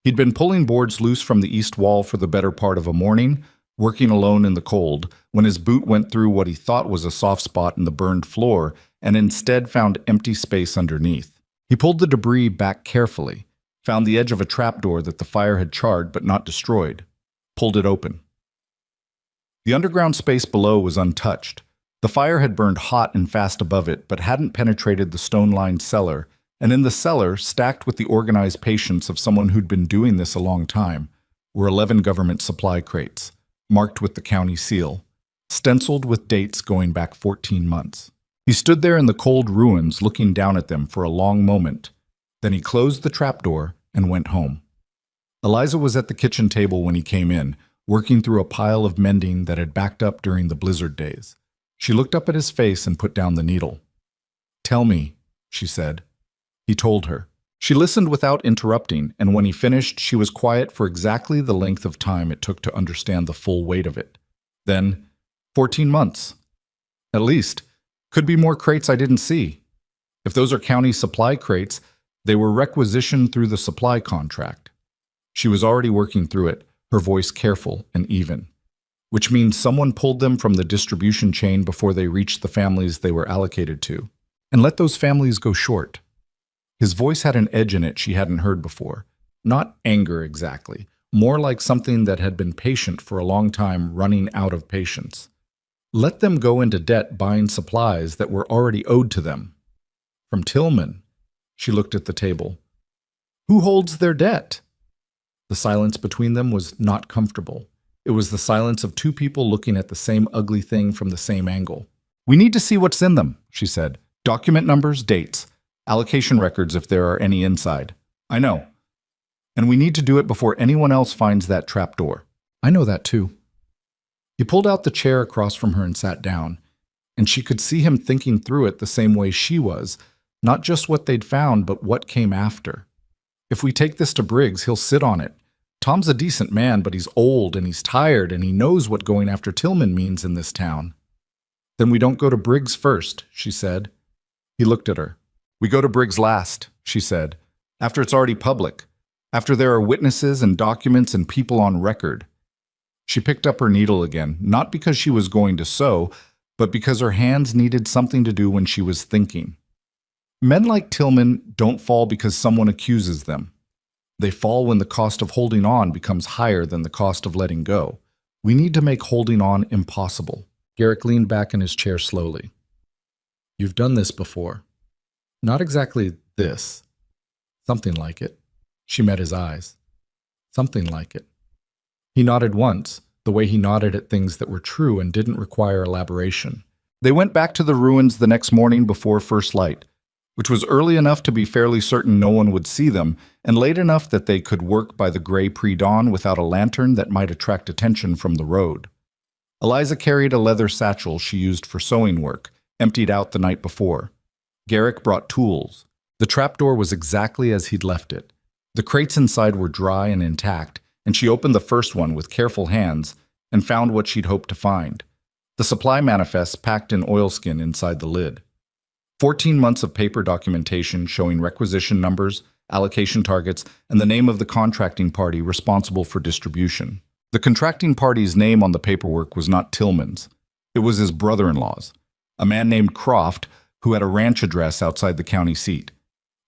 He'd been pulling boards loose from the east wall for the better part of a morning, working alone in the cold, when his boot went through what he thought was a soft spot in the burned floor and instead found empty space underneath. He pulled the debris back carefully, found the edge of a trapdoor that the fire had charred but not destroyed, pulled it open. The underground space below was untouched. The fire had burned hot and fast above it, but hadn't penetrated the stone-lined cellar, and in the cellar, stacked with the organized patience of someone who'd been doing this a long time, were 11 government supply crates, marked with the county seal, stenciled with dates going back 14 months. He stood there in the cold ruins looking down at them for a long moment. Then he closed the trapdoor and went home. Eliza was at the kitchen table when he came in, working through a pile of mending that had backed up during the blizzard days. She looked up at his face and put down the needle. "Tell me," she said. He told her. She listened without interrupting, and when he finished, she was quiet for exactly the length of time it took to understand the full weight of it. Then, 14 months. At least. Could be more crates I didn't see. If those are county supply crates, they were requisitioned through the supply contract. She was already working through it, her voice careful and even. Which means someone pulled them from the distribution chain before they reached the families they were allocated to, and let those families go short. His voice had an edge in it she hadn't heard before. Not anger exactly, more like something that had been patient for a long time running out of patience. Let them go into debt buying supplies that were already owed to them. From Tillman, she looked at the table. Who holds their debt? The silence between them was not comfortable. It was the silence of 2 people looking at the same ugly thing from the same angle. "We need to see what's in them," she said. "Document numbers, dates, allocation records if there are any inside." "I know. And we need to do it before anyone else finds that trapdoor." "I know that too." He pulled out the chair across from her and sat down, and she could see him thinking through it the same way she was, not just what they'd found, but what came after. "If we take this to Briggs, he'll sit on it. Tom's a decent man, but he's old and he's tired and he knows what going after Tillman means in this town." "Then we don't go to Briggs first," she said. He looked at her. "We go to Briggs last," she said, "after it's already public, after there are witnesses and documents and people on record." She picked up her needle again, not because she was going to sew, but because her hands needed something to do when she was thinking. Men like Tillman don't fall because someone accuses them. They fall when the cost of holding on becomes higher than the cost of letting go. We need to make holding on impossible. Garrick leaned back in his chair slowly. "You've done this before. Not exactly This. Something like it. She met his eyes. Something like it. He nodded once, the way he nodded at things that were true and didn't require elaboration. They went back to the ruins the next morning before first light, which was early enough to be fairly certain no one would see them, and late enough that they could work by the gray pre-dawn without a lantern that might attract attention from the road. Eliza carried a leather satchel she used for sewing work, emptied out the night before. Garrick brought tools. The trapdoor was exactly as he'd left it. The crates inside were dry and intact, and she opened the first one with careful hands and found what she'd hoped to find. The supply manifests packed in oilskin inside the lid. 14 months of paper documentation showing requisition numbers, allocation targets, and the name of the contracting party responsible for distribution. The contracting party's name on the paperwork was not Tillman's. It was his brother-in-law's, a man named Croft, who had a ranch address outside the county seat.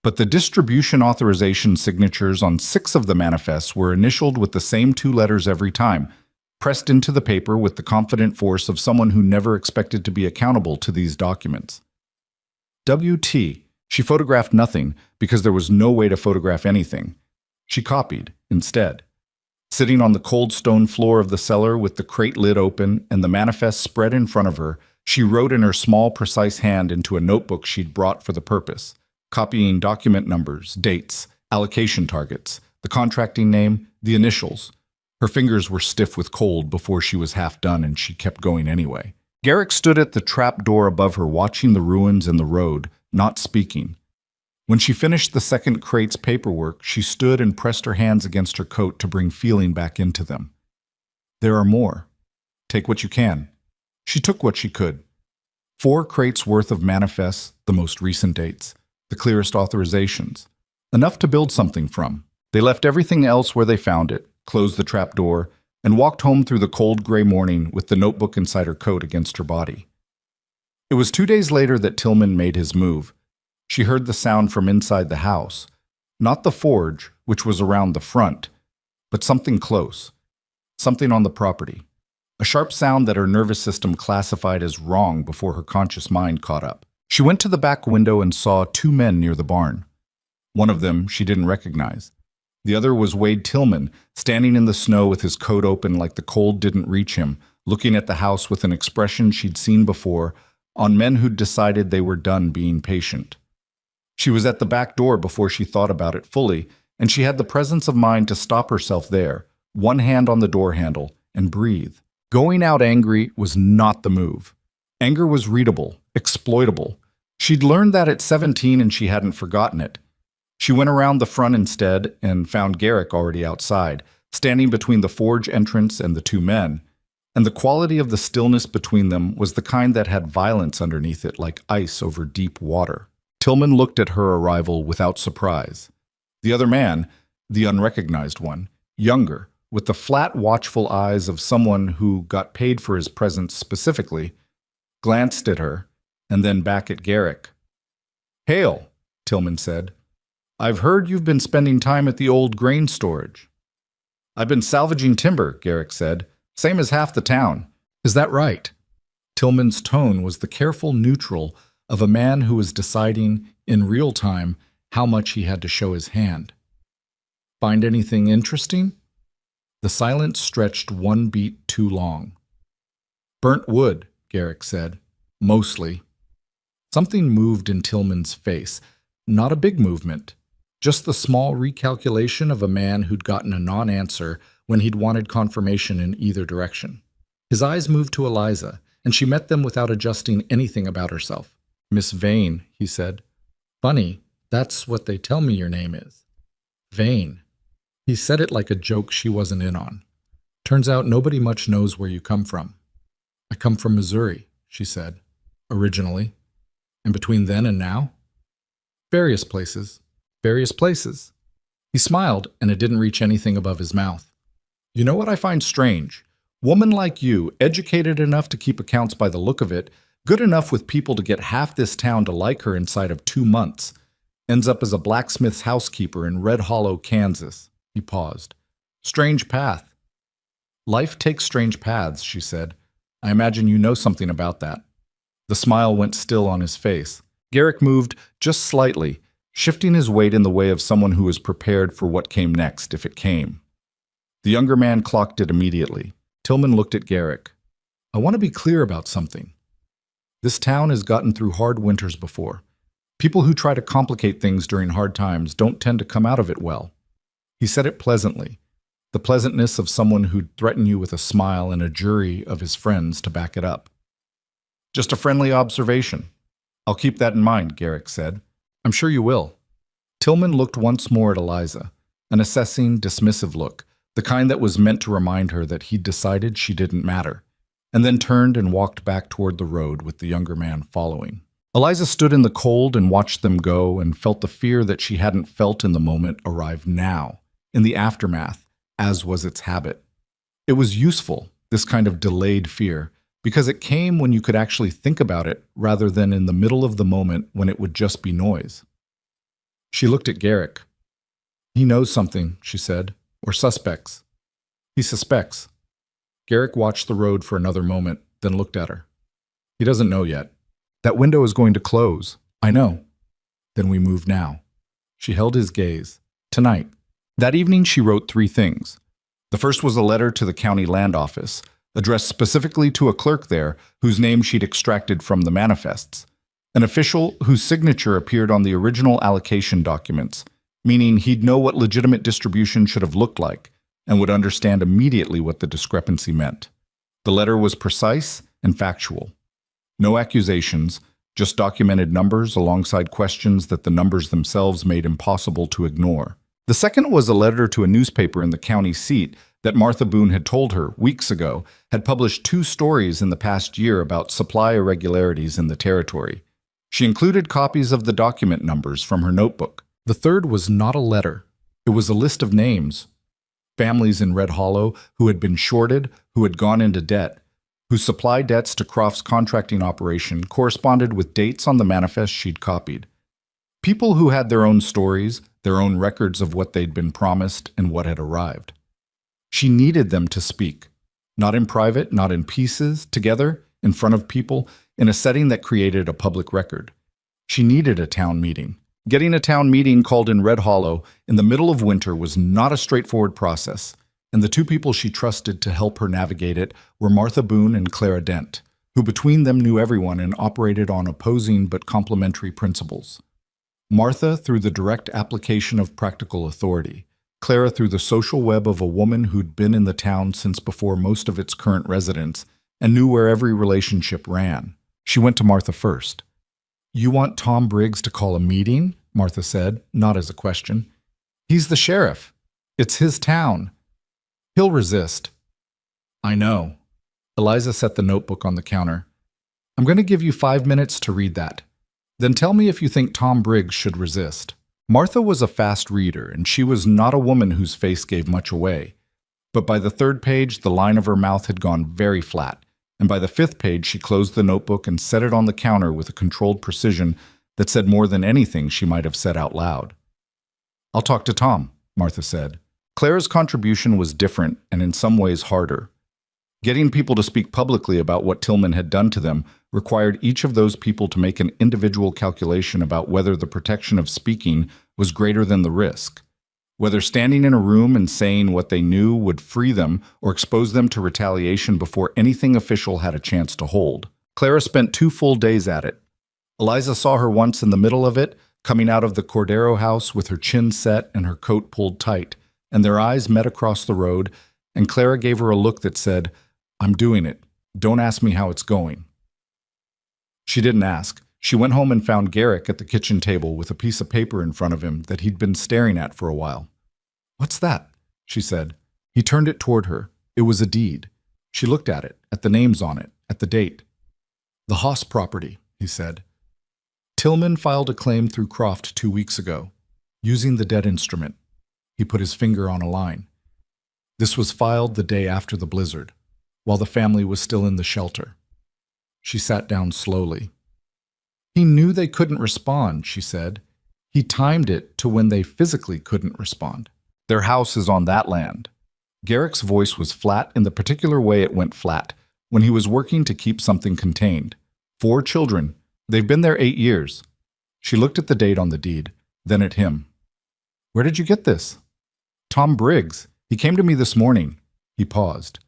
But the distribution authorization signatures on 6 of the manifests were initialed with the same 2 letters every time, pressed into the paper with the confident force of someone who never expected to be accountable to these documents. W.T. She photographed nothing because there was no way to photograph anything. She copied instead. Sitting on the cold stone floor of the cellar with the crate lid open and the manifest spread in front of her, she wrote in her small, precise hand into a notebook she'd brought for the purpose, copying document numbers, dates, allocation targets, the contracting name, the initials. Her fingers were stiff with cold before she was half done, and she kept going anyway. Garrick stood at the trap door above her, watching the ruins and the road, not speaking. When she finished the second crate's paperwork, she stood and pressed her hands against her coat to bring feeling back into them. There are more. Take what you can. She took what she could. 4 crates worth of manifests, the most recent dates, the clearest authorizations. Enough to build something from. They left everything else where they found it, closed the trap door, and walked home through the cold gray morning with the notebook inside her coat against her body. It was 2 days later that Tillman made his move. She heard the sound from inside the house. Not the forge, which was around the front, but something close. Something on the property. A sharp sound that her nervous system classified as wrong before her conscious mind caught up. She went to the back window and saw 2 men near the barn. One of them she didn't recognize. The other was Wade Tillman, standing in the snow with his coat open like the cold didn't reach him, looking at the house with an expression she'd seen before on men who'd decided they were done being patient. She was at the back door before she thought about it fully, and she had the presence of mind to stop herself there, one hand on the door handle, and breathe. Going out angry was not the move. Anger was readable, exploitable. She'd learned that at 17 and she hadn't forgotten it. She went around the front instead and found Garrick already outside, standing between the forge entrance and the 2 men, and the quality of the stillness between them was the kind that had violence underneath it like ice over deep water. Tillman looked at her arrival without surprise. The other man, the unrecognized one, younger, with the flat, watchful eyes of someone who got paid for his presence specifically, glanced at her and then back at Garrick. "Hail," Tillman said. "I've heard you've been spending time at the old grain storage." "I've been salvaging timber," Garrick said. "Same as half the town." "Is that right?" Tillman's tone was the careful neutral of a man who was deciding, in real time, how much he had to show his hand. "Find anything interesting?" The silence stretched 1 beat too long. "Burnt wood," Garrick said. "Mostly." Something moved in Tillman's face. Not a big movement. Just the small recalculation of a man who'd gotten a non-answer when he'd wanted confirmation in either direction. His eyes moved to Eliza, and she met them without adjusting anything about herself. "Miss Vane," he said. "Funny, that's what they tell me your name is." Vane. He said it like a joke she wasn't in on. "Turns out nobody much knows where you come from." "I come from Missouri," she said. "Originally." "And between then and now?" "Various places. Various places." He smiled, and it didn't reach anything above his mouth. "You know what I find strange? Woman like you, educated enough to keep accounts by the look of it, good enough with people to get half this town to like her inside of 2 months, ends up as a blacksmith's housekeeper in Red Hollow, Kansas." He paused. "Strange path." "Life takes strange paths," she said. "I imagine you know something about that." The smile went still on his face. Garrick moved just slightly, shifting his weight in the way of someone who was prepared for what came next if it came. The younger man clocked it immediately. Tillman looked at Garrick. I want to be clear about something. This town has gotten through hard winters before. People who try to complicate things during hard times don't tend to come out of it well. He said it pleasantly, the pleasantness of someone who'd threaten you with a smile and a jury of his friends to back it up. Just a friendly observation. I'll keep that in mind, Garrick said. I'm sure you will. Tillman looked once more at Eliza, an assessing, dismissive look, the kind that was meant to remind her that he'd decided she didn't matter, and then turned and walked back toward the road with the younger man following. Eliza stood in the cold and watched them go and felt the fear that she hadn't felt in the moment arrive now, in the aftermath, as was its habit. It was useful, this kind of delayed fear, because it came when you could actually think about it rather than in the middle of the moment when it would just be noise. She looked at Garrick. He knows something, she said, or suspects. He suspects. Garrick watched the road for another moment, then looked at her. He doesn't know yet. That window is going to close. I know. Then we move now. She held his gaze. Tonight. That evening she wrote 3 things. The first was a letter to the county land office, addressed specifically to a clerk there whose name she'd extracted from the manifests, an official whose signature appeared on the original allocation documents, meaning he'd know what legitimate distribution should have looked like and would understand immediately what the discrepancy meant. The letter was precise and factual. No accusations, just documented numbers alongside questions that the numbers themselves made impossible to ignore. The second was a letter to a newspaper in the county seat that Martha Boone had told her, weeks ago, had published 2 stories in the past year about supply irregularities in the territory. She included copies of the document numbers from her notebook. The third was not a letter. It was a list of names. Families in Red Hollow who had been shorted, who had gone into debt, whose supply debts to Croft's contracting operation corresponded with dates on the manifest she'd copied. People who had their own stories, their own records of what they'd been promised and what had arrived. She needed them to speak, not in private, not in pieces, together, in front of people, in a setting that created a public record. She needed a town meeting. Getting a town meeting called in Red Hollow in the middle of winter was not a straightforward process, and the 2 people she trusted to help her navigate it were Martha Boone and Clara Dent, who between them knew everyone and operated on opposing but complementary principles. Martha through the direct application of practical authority, Clara through the social web of a woman who'd been in the town since before most of its current residents and knew where every relationship ran. She went to Martha first. You want Tom Briggs to call a meeting? Martha said, not as a question. He's the sheriff. It's his town. He'll resist. I know. Eliza set the notebook on the counter. I'm going to give you 5 minutes to read that. Then tell me if you think Tom Briggs should resist. Martha was a fast reader, and she was not a woman whose face gave much away. But by the 3rd page, the line of her mouth had gone very flat, and by the 5th page, she closed the notebook and set it on the counter with a controlled precision that said more than anything she might have said out loud. I'll talk to Tom, Martha said. Clara's contribution was different and in some ways harder. Getting people to speak publicly about what Tillman had done to them required each of those people to make an individual calculation about whether the protection of speaking was greater than the risk, whether standing in a room and saying what they knew would free them or expose them to retaliation before anything official had a chance to hold. Clara spent 2 full days at it. Eliza saw her once in the middle of it, coming out of the Cordero house with her chin set and her coat pulled tight, and their eyes met across the road, and Clara gave her a look that said, I'm doing it. Don't ask me how it's going. She didn't ask. She went home and found Garrick at the kitchen table with a piece of paper in front of him that he'd been staring at for a while. What's that? She said. He turned it toward her. It was a deed. She looked at it, at the names on it, at the date. The Haas property, he said. Tillman filed a claim through Croft 2 weeks ago, using the debt instrument. He put his finger on a line. This was filed the day after the blizzard, while the family was still in the shelter. She sat down slowly. He knew they couldn't respond, she said. He timed it to when they physically couldn't respond. Their house is on that land. Garrick's voice was flat in the particular way it went flat, when he was working to keep something contained. 4 children. They've been there 8 years. She looked at the date on the deed. then at him. "Where did you get this?" "Tom Briggs. He came to me this morning." He paused.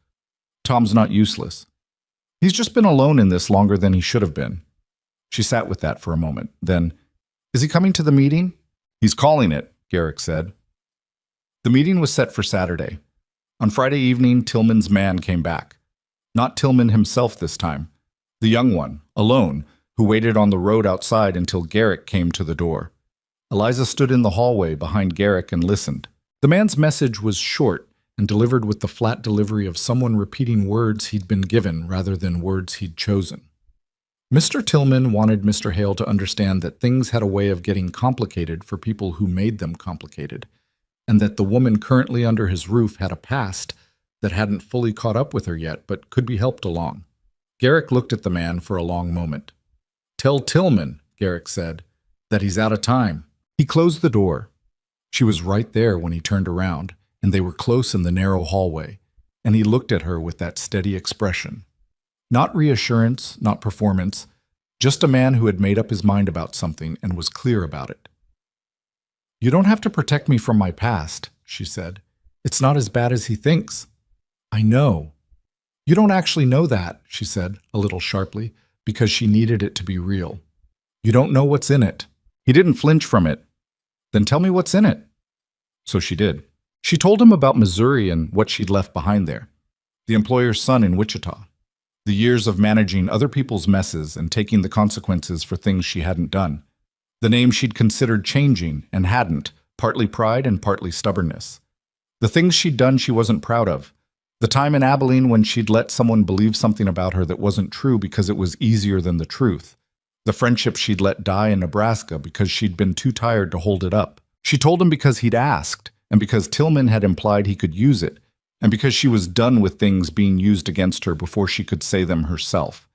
"Tom's not useless. He's just been alone in this longer than he should have been." She sat with that for a moment. Then, "Is he coming to the meeting?" "He's calling it," Garrick said. The meeting was set for Saturday. On Friday evening, Tillman's man came back. Not Tillman himself this time. The young one, alone, who waited on the road outside until Garrick came to the door. Eliza stood in the hallway behind Garrick and listened. The man's message was short and delivered with the flat delivery of someone repeating words he'd been given rather than words he'd chosen. Mr. Tillman wanted Mr. Hale to understand that things had a way of getting complicated for people who made them complicated, and that the woman currently under his roof had a past that hadn't fully caught up with her yet but could be helped along. Garrick looked at the man for a long moment. "Tell Tillman," Garrick said, "that he's out of time." He closed the door. She was right there when he turned around, and they were close in the narrow hallway, and he looked at her with that steady expression. Not reassurance, not performance, just a man who had made up his mind about something and was clear about it. "You don't have to protect me from my past," she said. "It's not as bad as he thinks." "I know." "You don't actually know that," she said, a little sharply, because she needed it to be real. "You don't know what's in it." He didn't flinch from it. "Then tell me what's in it." So she did. She told him about Missouri and what she'd left behind there. The employer's son in Wichita. The years of managing other people's messes and taking the consequences for things she hadn't done. The name she'd considered changing and hadn't, partly pride and partly stubbornness. The things she'd done she wasn't proud of. The time in Abilene when she'd let someone believe something about her that wasn't true because it was easier than the truth. The friendship she'd let die in Nebraska because she'd been too tired to hold it up. She told him because he'd asked, and because Tillman had implied he could use it, and because she was done with things being used against her before she could say them herself.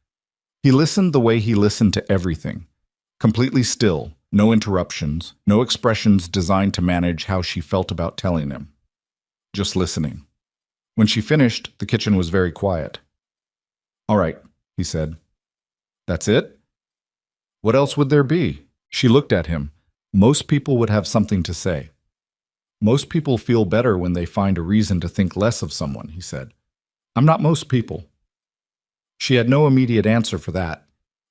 He listened the way he listened to everything. Completely still, no interruptions, no expressions designed to manage how she felt about telling him. Just listening. When she finished, the kitchen was very quiet. "All right," he said. "That's it?" "What else would there be?" She looked at him. "Most people would have something to say." "Most people feel better when they find a reason to think less of someone," he said. "I'm not most people." She had no immediate answer for that.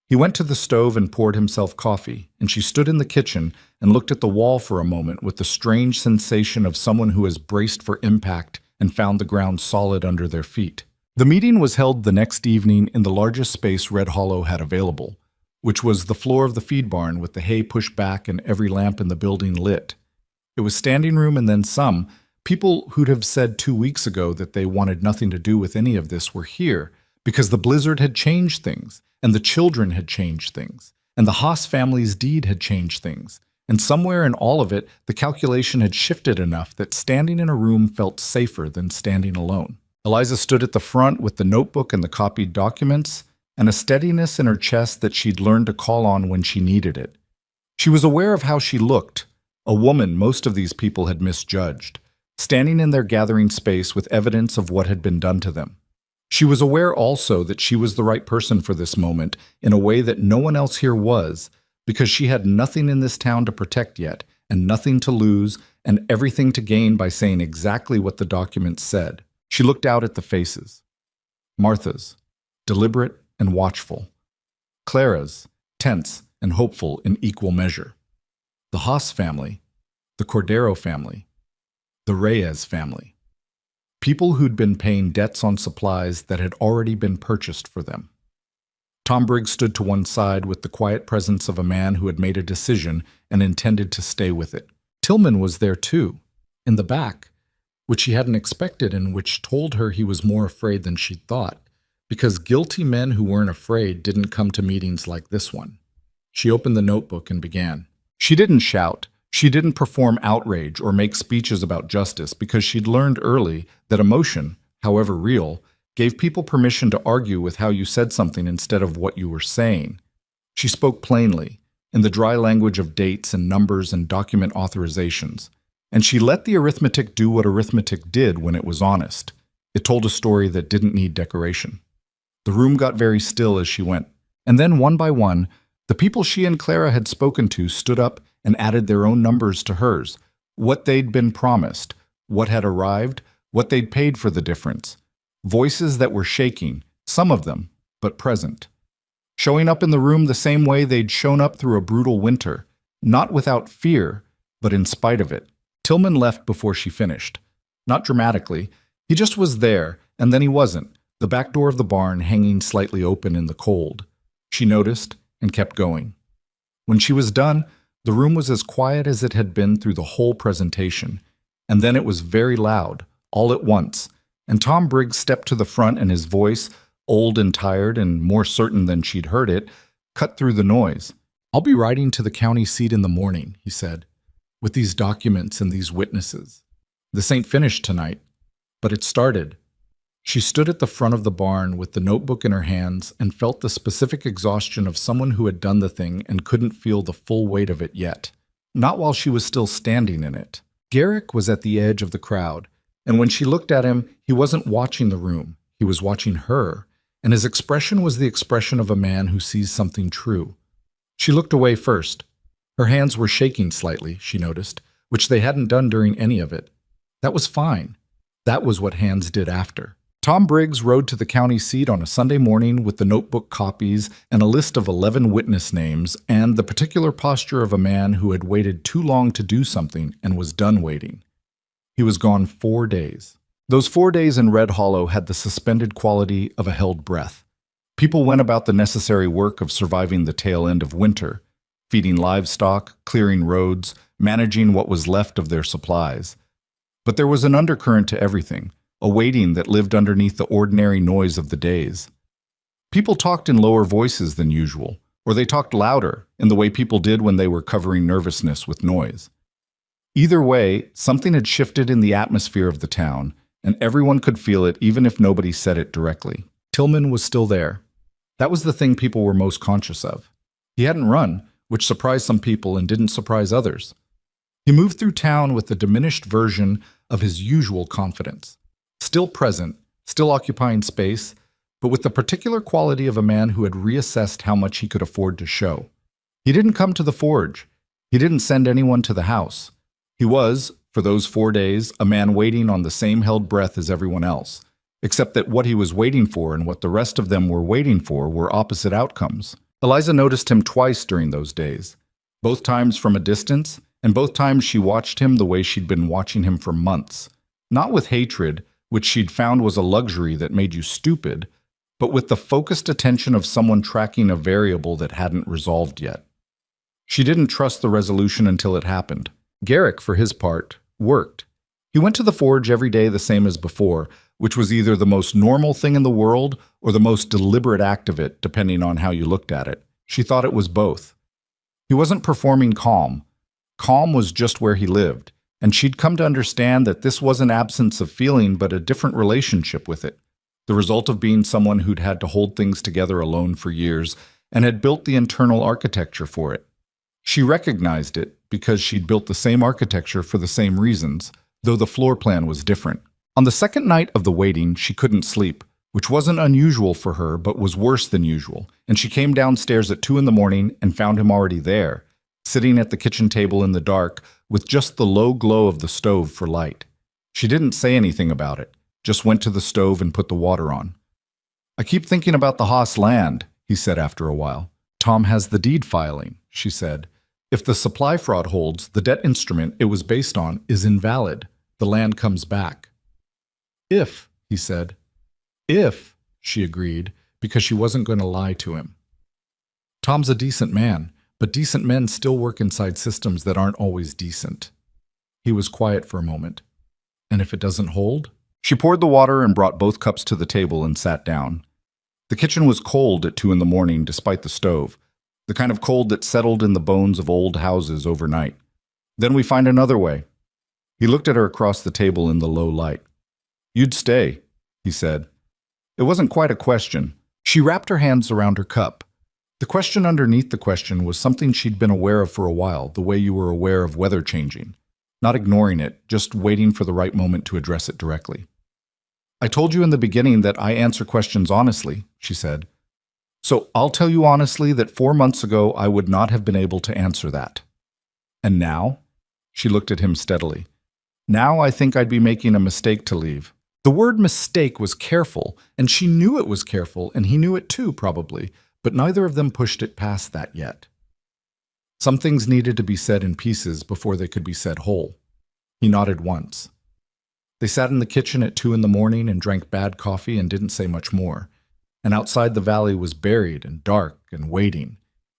He went to the stove and poured himself coffee, and she stood in the kitchen and looked at the wall for a moment with the strange sensation of someone who has braced for impact and found the ground solid under their feet. The meeting was held the next evening in the largest space Red Hollow had available, which was the floor of the feed barn with the hay pushed back and every lamp in the building lit. It was standing room and then some. People who'd have said 2 weeks ago that they wanted nothing to do with any of this were here because the blizzard had changed things, and the children had changed things, and the Haas family's deed had changed things, and somewhere in all of it, the calculation had shifted enough that standing in a room felt safer than standing alone. Eliza stood at the front with the notebook and the copied documents, and a steadiness in her chest that she'd learned to call on when she needed it. She was aware of how she looked, a woman most of these people had misjudged, standing in their gathering space with evidence of what had been done to them. She was aware also that she was the right person for this moment in a way that no one else here was, because she had nothing in this town to protect yet, and nothing to lose, and everything to gain by saying exactly what the documents said. She looked out at the faces. Martha's, deliberate and watchful. Clara's, tense and hopeful in equal measure. The Haas family, the Cordero family, the Reyes family. People who'd been paying debts on supplies that had already been purchased for them. Tom Briggs stood to one side with the quiet presence of a man who had made a decision and intended to stay with it. Tillman was there too, in the back, which she hadn't expected and which told her he was more afraid than she'd thought, because guilty men who weren't afraid didn't come to meetings like this one. She opened the notebook and began. She didn't shout. She didn't perform outrage or make speeches about justice because she'd learned early that emotion, however real, gave people permission to argue with how you said something instead of what you were saying. She spoke plainly, in the dry language of dates and numbers and document authorizations, and she let the arithmetic do what arithmetic did when it was honest. It told a story that didn't need decoration. The room got very still as she went, and then one by one, the people she and Clara had spoken to stood up and added their own numbers to hers, what they'd been promised, what had arrived, what they'd paid for the difference. Voices that were shaking, some of them, but present. Showing up in the room the same way they'd shown up through a brutal winter, not without fear, but in spite of it. Tillman left before she finished. Not dramatically. He just was there, and then he wasn't, the back door of the barn hanging slightly open in the cold. She noticed and kept going. When she was done, the room was as quiet as it had been through the whole presentation, and then it was very loud, all at once, and Tom Briggs stepped to the front and his voice, old and tired and more certain than she'd heard it, cut through the noise. "I'll be riding to the county seat in the morning," he said, "with these documents and these witnesses. This ain't finished tonight, but it started." She stood at the front of the barn with the notebook in her hands and felt the specific exhaustion of someone who had done the thing and couldn't feel the full weight of it yet. Not while she was still standing in it. Garrick was at the edge of the crowd, and when she looked at him, he wasn't watching the room, he was watching her, and his expression was the expression of a man who sees something true. She looked away first. Her hands were shaking slightly, she noticed, which they hadn't done during any of it. That was fine. That was what hands did after. Tom Briggs rode to the county seat on a Sunday morning with the notebook copies and a list of 11 witness names and the particular posture of a man who had waited too long to do something and was done waiting. He was gone 4 days. Those 4 days in Red Hollow had the suspended quality of a held breath. People went about the necessary work of surviving the tail end of winter, feeding livestock, clearing roads, managing what was left of their supplies. But there was an undercurrent to everything, a waiting that lived underneath the ordinary noise of the days. People talked in lower voices than usual, or they talked louder, in the way people did when they were covering nervousness with noise. Either way, something had shifted in the atmosphere of the town, and everyone could feel it even if nobody said it directly. Tillman was still there. That was the thing people were most conscious of. He hadn't run, which surprised some people and didn't surprise others. He moved through town with the diminished version of his usual confidence. Still present, still occupying space, but with the particular quality of a man who had reassessed how much he could afford to show. He didn't come to the forge. He didn't send anyone to the house. He was, for those 4 days, a man waiting on the same held breath as everyone else, except that what he was waiting for and what the rest of them were waiting for were opposite outcomes. Eliza noticed him twice during those days, both times from a distance, and both times she watched him the way she'd been watching him for months, not with hatred, which she'd found was a luxury that made you stupid, but with the focused attention of someone tracking a variable that hadn't resolved yet. She didn't trust the resolution until it happened. Garrick, for his part, worked. He went to the forge every day the same as before, which was either the most normal thing in the world or the most deliberate act of it, depending on how you looked at it. She thought it was both. He wasn't performing calm. Calm was just where he lived, and she'd come to understand that this wasn't absence of feeling but a different relationship with it, the result of being someone who'd had to hold things together alone for years and had built the internal architecture for it. She recognized it because she'd built the same architecture for the same reasons, though the floor plan was different. On the second night of the waiting, she couldn't sleep, which wasn't unusual for her but was worse than usual, and she came downstairs at 2 a.m. and found him already there, sitting at the kitchen table in the dark with just the low glow of the stove for light. She didn't say anything about it, just went to the stove and put the water on. "I keep thinking about the Haas land," he said after a while. "Tom has the deed filing," she said. "If the supply fraud holds, the debt instrument it was based on is invalid. The land comes back." "If," he said. "If," she agreed, because she wasn't going to lie to him. Tom's a decent man, but decent men still work inside systems that aren't always decent. He was quiet for a moment. "And if it doesn't hold?" She poured the water and brought both cups to the table and sat down. The kitchen was cold at 2 a.m. despite the stove, the kind of cold that settled in the bones of old houses overnight. "Then we find another way." He looked at her across the table in the low light. "You'd stay," he said. It wasn't quite a question. She wrapped her hands around her cup. The question underneath the question was something she'd been aware of for a while, the way you were aware of weather changing. Not ignoring it, just waiting for the right moment to address it directly. "I told you in the beginning that I answer questions honestly," she said. "So I'll tell you honestly that 4 months ago I would not have been able to answer that." And now? She looked at him steadily. Now I think I'd be making a mistake to leave. The word mistake was careful, and she knew it was careful, and he knew it too, probably, but neither of them pushed it past that yet. Some things needed to be said in pieces before they could be said whole. He nodded once. They sat in the kitchen at 2 a.m. and drank bad coffee and didn't say much more. And outside the valley was buried and dark and waiting.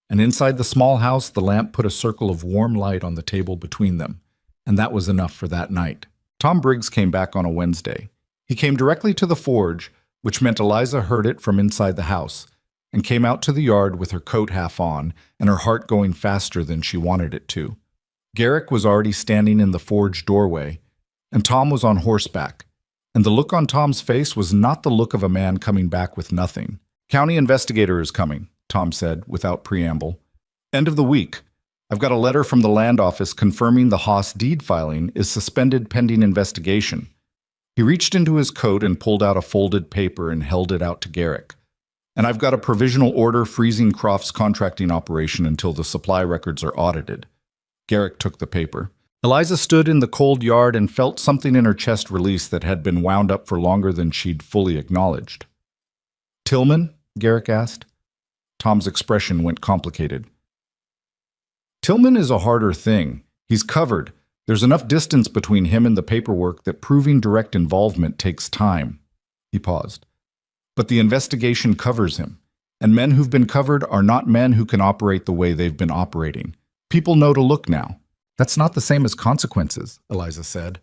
And inside the small house, the lamp put a circle of warm light on the table between them. And that was enough for that night. Tom Briggs came back on a Wednesday. He came directly to the forge, which meant Eliza heard it from inside the house, and came out to the yard with her coat half on and her heart going faster than she wanted it to. Garrick was already standing in the forge doorway, and Tom was on horseback, and the look on Tom's face was not the look of a man coming back with nothing. "County investigator is coming," Tom said, without preamble. "End of the week. I've got a letter from the land office confirming the Haas deed filing is suspended pending investigation." He reached into his coat and pulled out a folded paper and held it out to Garrick. "And I've got a provisional order freezing Croft's contracting operation until the supply records are audited." Garrick took the paper. Eliza stood in the cold yard and felt something in her chest release that had been wound up for longer than she'd fully acknowledged. "Tillman?" Garrick asked. Tom's expression went complicated. "Tillman is a harder thing. He's covered. There's enough distance between him and the paperwork that proving direct involvement takes time." He paused. "But the investigation covers him, and men who've been covered are not men who can operate the way they've been operating. People know to look now." "That's not the same as consequences," Eliza said.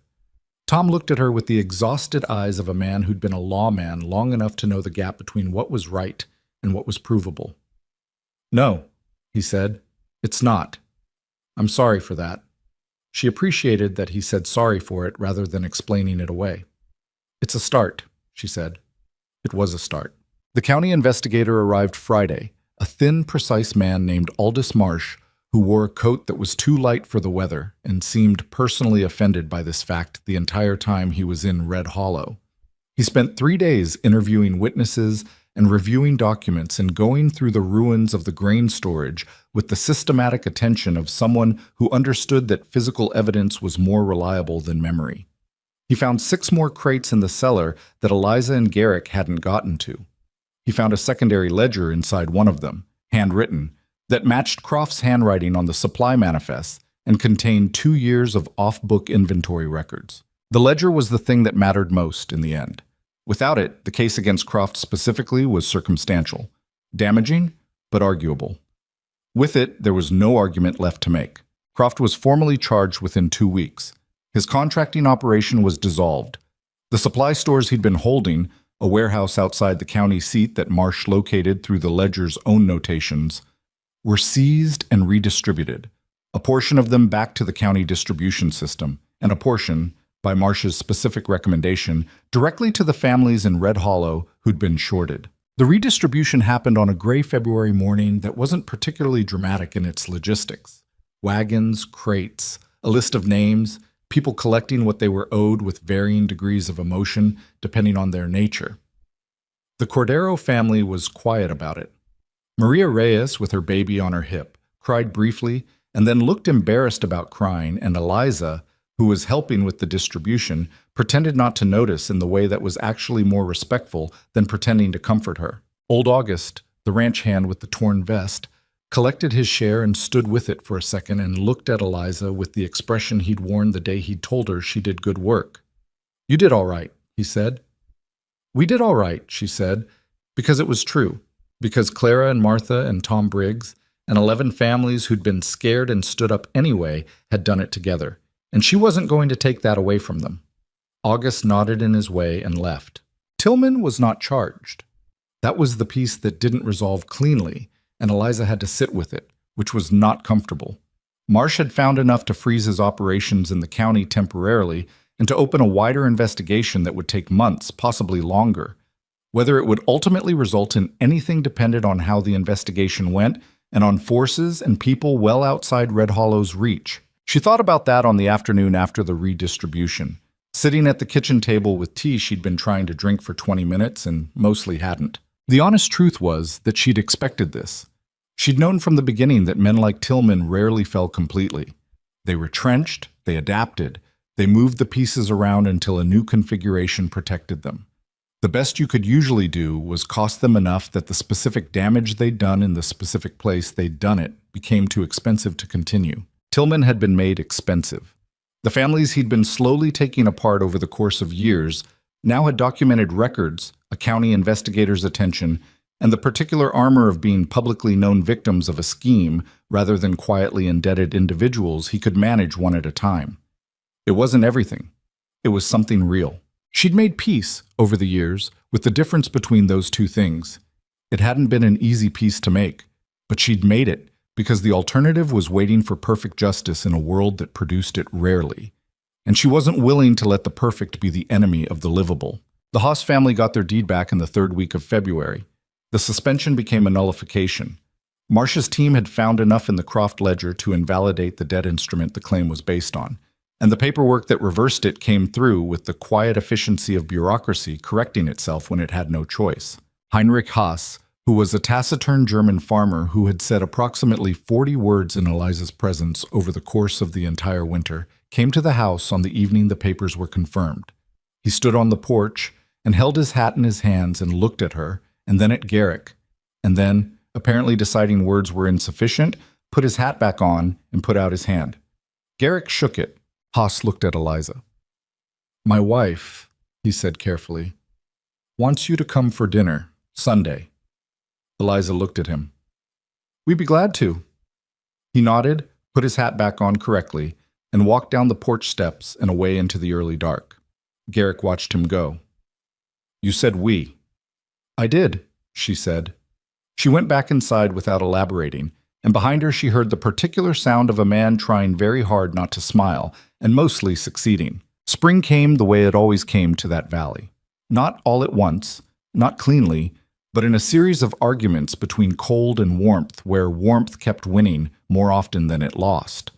Tom looked at her with the exhausted eyes of a man who'd been a lawman long enough to know the gap between what was right and what was provable. "No," he said, "it's not. I'm sorry for that." She appreciated that he said sorry for it rather than explaining it away. "It's a start," she said. It was a start. The county investigator arrived Friday, a thin, precise man named Aldous Marsh, who wore a coat that was too light for the weather and seemed personally offended by this fact the entire time he was in Red Hollow. He spent 3 days interviewing witnesses and reviewing documents and going through the ruins of the grain storage with the systematic attention of someone who understood that physical evidence was more reliable than memory. He found 6 more crates in the cellar that Eliza and Garrick hadn't gotten to. He found a secondary ledger inside one of them, handwritten, that matched Croft's handwriting on the supply manifest and contained 2 years of off-book inventory records. The ledger was the thing that mattered most in the end. Without it, the case against Croft specifically was circumstantial, damaging, but arguable. With it, there was no argument left to make. Croft was formally charged within 2 weeks. His contracting operation was dissolved. The supply stores he'd been holding, a warehouse outside the county seat that Marsh located through the ledger's own notations, were seized and redistributed, a portion of them back to the county distribution system, and a portion, by Marsh's specific recommendation, directly to the families in Red Hollow who'd been shorted. The redistribution happened on a gray February morning that wasn't particularly dramatic in its logistics. Wagons, crates, a list of names, people collecting what they were owed with varying degrees of emotion depending on their nature. The Cordero family was quiet about it. Maria Reyes, with her baby on her hip, cried briefly and then looked embarrassed about crying, and Eliza, who was helping with the distribution, pretended not to notice in the way that was actually more respectful than pretending to comfort her. Old August, the ranch hand with the torn vest, collected his share and stood with it for a second and looked at Eliza with the expression he'd worn the day he'd told her she did good work. "You did all right," he said. "We did all right," she said, because it was true. Because Clara and Martha and Tom Briggs and 11 families who'd been scared and stood up anyway had done it together, and she wasn't going to take that away from them. August nodded in his way and left. Tillman was not charged. That was the piece that didn't resolve cleanly, and Eliza had to sit with it, which was not comfortable. Marsh had found enough to freeze his operations in the county temporarily and to open a wider investigation that would take months, possibly longer. Whether it would ultimately result in anything depended on how the investigation went and on forces and people well outside Red Hollow's reach. She thought about that on the afternoon after the redistribution, sitting at the kitchen table with tea she'd been trying to drink for 20 minutes and mostly hadn't. The honest truth was that she'd expected this. She'd known from the beginning that men like Tillman rarely fell completely. They retrenched, they adapted, they moved the pieces around until a new configuration protected them. The best you could usually do was cost them enough that the specific damage they'd done in the specific place they'd done it became too expensive to continue. Tillman had been made expensive. The families he'd been slowly taking apart over the course of years now had documented records, a county investigator's attention, and the particular armor of being publicly known victims of a scheme rather than quietly indebted individuals he could manage one at a time. It wasn't everything. It was something real. She'd made peace, over the years, with the difference between those two things. It hadn't been an easy peace to make, but she'd made it because the alternative was waiting for perfect justice in a world that produced it rarely. And she wasn't willing to let the perfect be the enemy of the livable. The Haas family got their deed back in the third week of February. The suspension became a nullification. Marcia's team had found enough in the Croft ledger to invalidate the debt instrument the claim was based on, and the paperwork that reversed it came through with the quiet efficiency of bureaucracy correcting itself when it had no choice. Heinrich Haas, who was a taciturn German farmer who had said approximately 40 words in Eliza's presence over the course of the entire winter, came to the house on the evening the papers were confirmed. He stood on the porch and held his hat in his hands and looked at her, and then at Garrick, and then, apparently deciding words were insufficient, put his hat back on and put out his hand. Garrick shook it. Haas looked at Eliza. "My wife," he said carefully, "wants you to come for dinner, Sunday." Eliza looked at him. "We'd be glad to." He nodded, put his hat back on correctly, and walked down the porch steps and away into the early dark. Garrick watched him go. "You said we." "I did," she said. She went back inside without elaborating, and behind her she heard the particular sound of a man trying very hard not to smile, and mostly succeeding. Spring came the way it always came to that valley. Not all at once, not cleanly, but in a series of arguments between cold and warmth where warmth kept winning more often than it lost.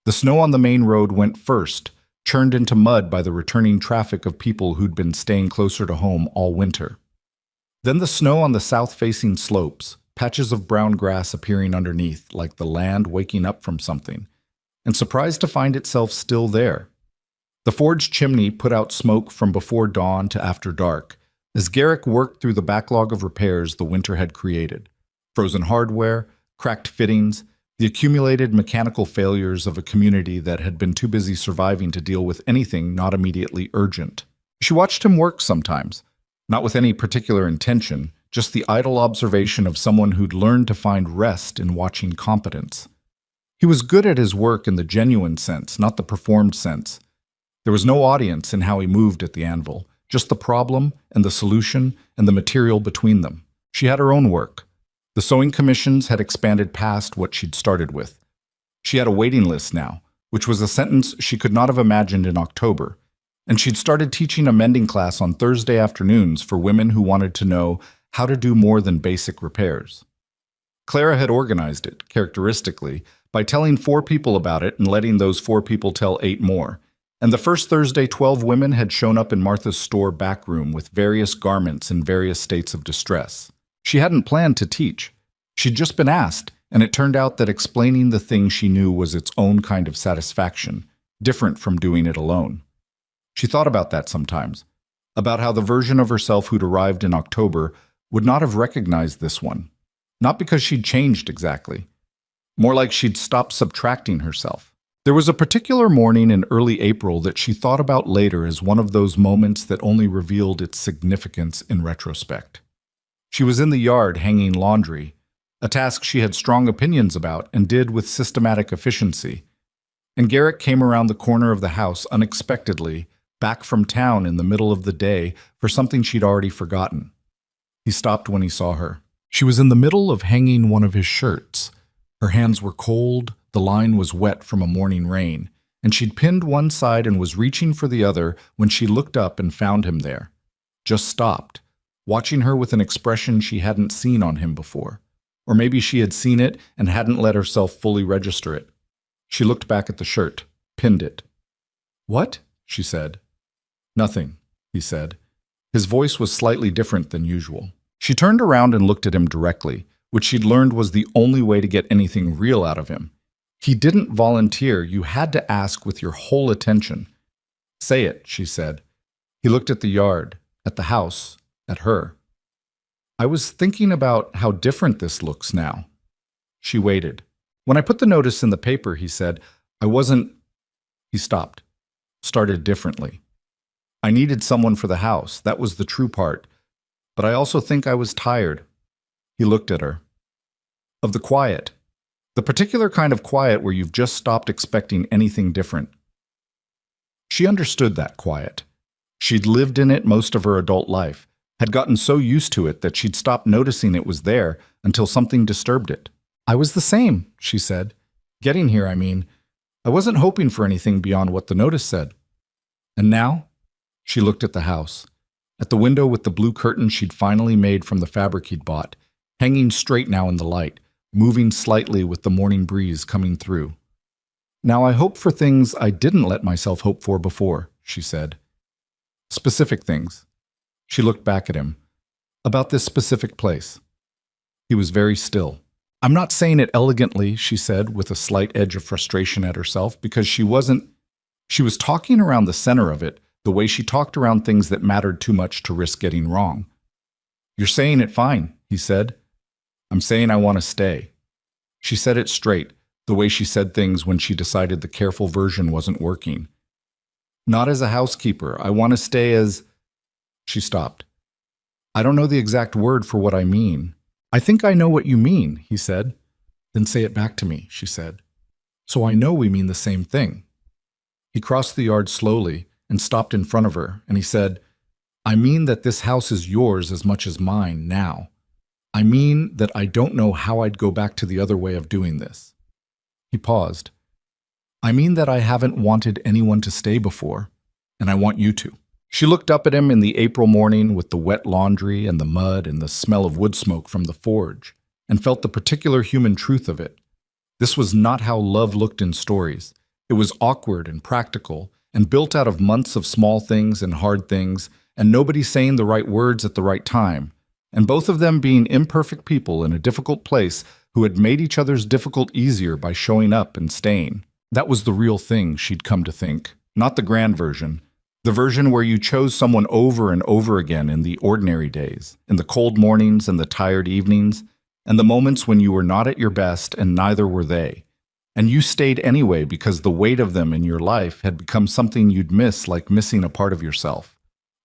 The snow on the main road went first, churned into mud by the returning traffic of people who'd been staying closer to home all winter. Then the snow on the south-facing slopes, patches of brown grass appearing underneath like the land waking up from something, and surprised to find itself still there. The forge chimney put out smoke from before dawn to after dark, as Garrick worked through the backlog of repairs the winter had created. Frozen hardware, cracked fittings, the accumulated mechanical failures of a community that had been too busy surviving to deal with anything not immediately urgent. She watched him work sometimes, not with any particular intention, just the idle observation of someone who'd learned to find rest in watching competence. He was good at his work in the genuine sense, not the performed sense. There was no audience in how he moved at the anvil, just the problem and the solution and the material between them. She had her own work. The sewing commissions had expanded past what she'd started with. She had a waiting list now, which was a sentence she could not have imagined in October, and she'd started teaching a mending class on Thursday afternoons for women who wanted to know how to do more than basic repairs. Clara had organized it, characteristically, by telling 4 people about it and letting those 4 people tell 8 more. And the first Thursday, 12 women had shown up in Martha's store back room with various garments in various states of distress. She hadn't planned to teach. She'd just been asked, and it turned out that explaining the thing she knew was its own kind of satisfaction, different from doing it alone. She thought about that sometimes, about how the version of herself who'd arrived in October would not have recognized this one. Not because she'd changed exactly. More like she'd stopped subtracting herself. There was a particular morning in early April that she thought about later as one of those moments that only revealed its significance in retrospect. She was in the yard hanging laundry, a task she had strong opinions about and did with systematic efficiency. And Garrick came around the corner of the house unexpectedly, back from town in the middle of the day for something she'd already forgotten. He stopped when he saw her. She was in the middle of hanging one of his shirts. Her hands were cold, the line was wet from a morning rain, and she'd pinned one side and was reaching for the other when she looked up and found him there. Just stopped, watching her with an expression she hadn't seen on him before. Or maybe she had seen it and hadn't let herself fully register it. She looked back at the shirt, pinned it. "What?" she said. "Nothing," he said. His voice was slightly different than usual. She turned around and looked at him directly, which she'd learned was the only way to get anything real out of him. He didn't volunteer. You had to ask with your whole attention. Say it, she said. He looked at the yard, at the house, at her. I was thinking about how different this looks now. She waited. When I put the notice in the paper, he said, I wasn't... He stopped, started differently. I needed someone for the house. That was the true part. But I also think I was tired. He looked at her. Of the quiet. The particular kind of quiet where you've just stopped expecting anything different. She understood that quiet. She'd lived in it most of her adult life, had gotten so used to it that she'd stopped noticing it was there until something disturbed it. I was the same, she said. Getting here, I mean. I wasn't hoping for anything beyond what the notice said. And now? She looked at the house. At the window with the blue curtain she'd finally made from the fabric he'd bought, hanging straight now in the light, moving slightly with the morning breeze coming through. Now I hope for things I didn't let myself hope for before, she said. Specific things. She looked back at him. About this specific place. He was very still. I'm not saying it elegantly, she said, with a slight edge of frustration at herself, because she was talking around the center of it, the way she talked around things that mattered too much to risk getting wrong. You're saying it fine, he said. I'm saying I want to stay. She said it straight, the way she said things when she decided the careful version wasn't working. Not as a housekeeper. I want to stay as... She stopped. I don't know the exact word for what I mean. I think I know what you mean, he said. Then say it back to me, she said. So I know we mean the same thing. He crossed the yard slowly and stopped in front of her, and he said, I mean that this house is yours as much as mine now. I mean that I don't know how I'd go back to the other way of doing this. He paused. I mean that I haven't wanted anyone to stay before, and I want you to. She looked up at him in the April morning with the wet laundry and the mud and the smell of wood smoke from the forge, and felt the particular human truth of it. This was not how love looked in stories. It was awkward and practical, and built out of months of small things and hard things, and nobody saying the right words at the right time, and both of them being imperfect people in a difficult place who had made each other's difficult easier by showing up and staying. That was the real thing, she'd come to think, not the grand version. The version where you chose someone over and over again in the ordinary days, in the cold mornings and the tired evenings, and the moments when you were not at your best and neither were they. And you stayed anyway because the weight of them in your life had become something you'd miss, like missing a part of yourself.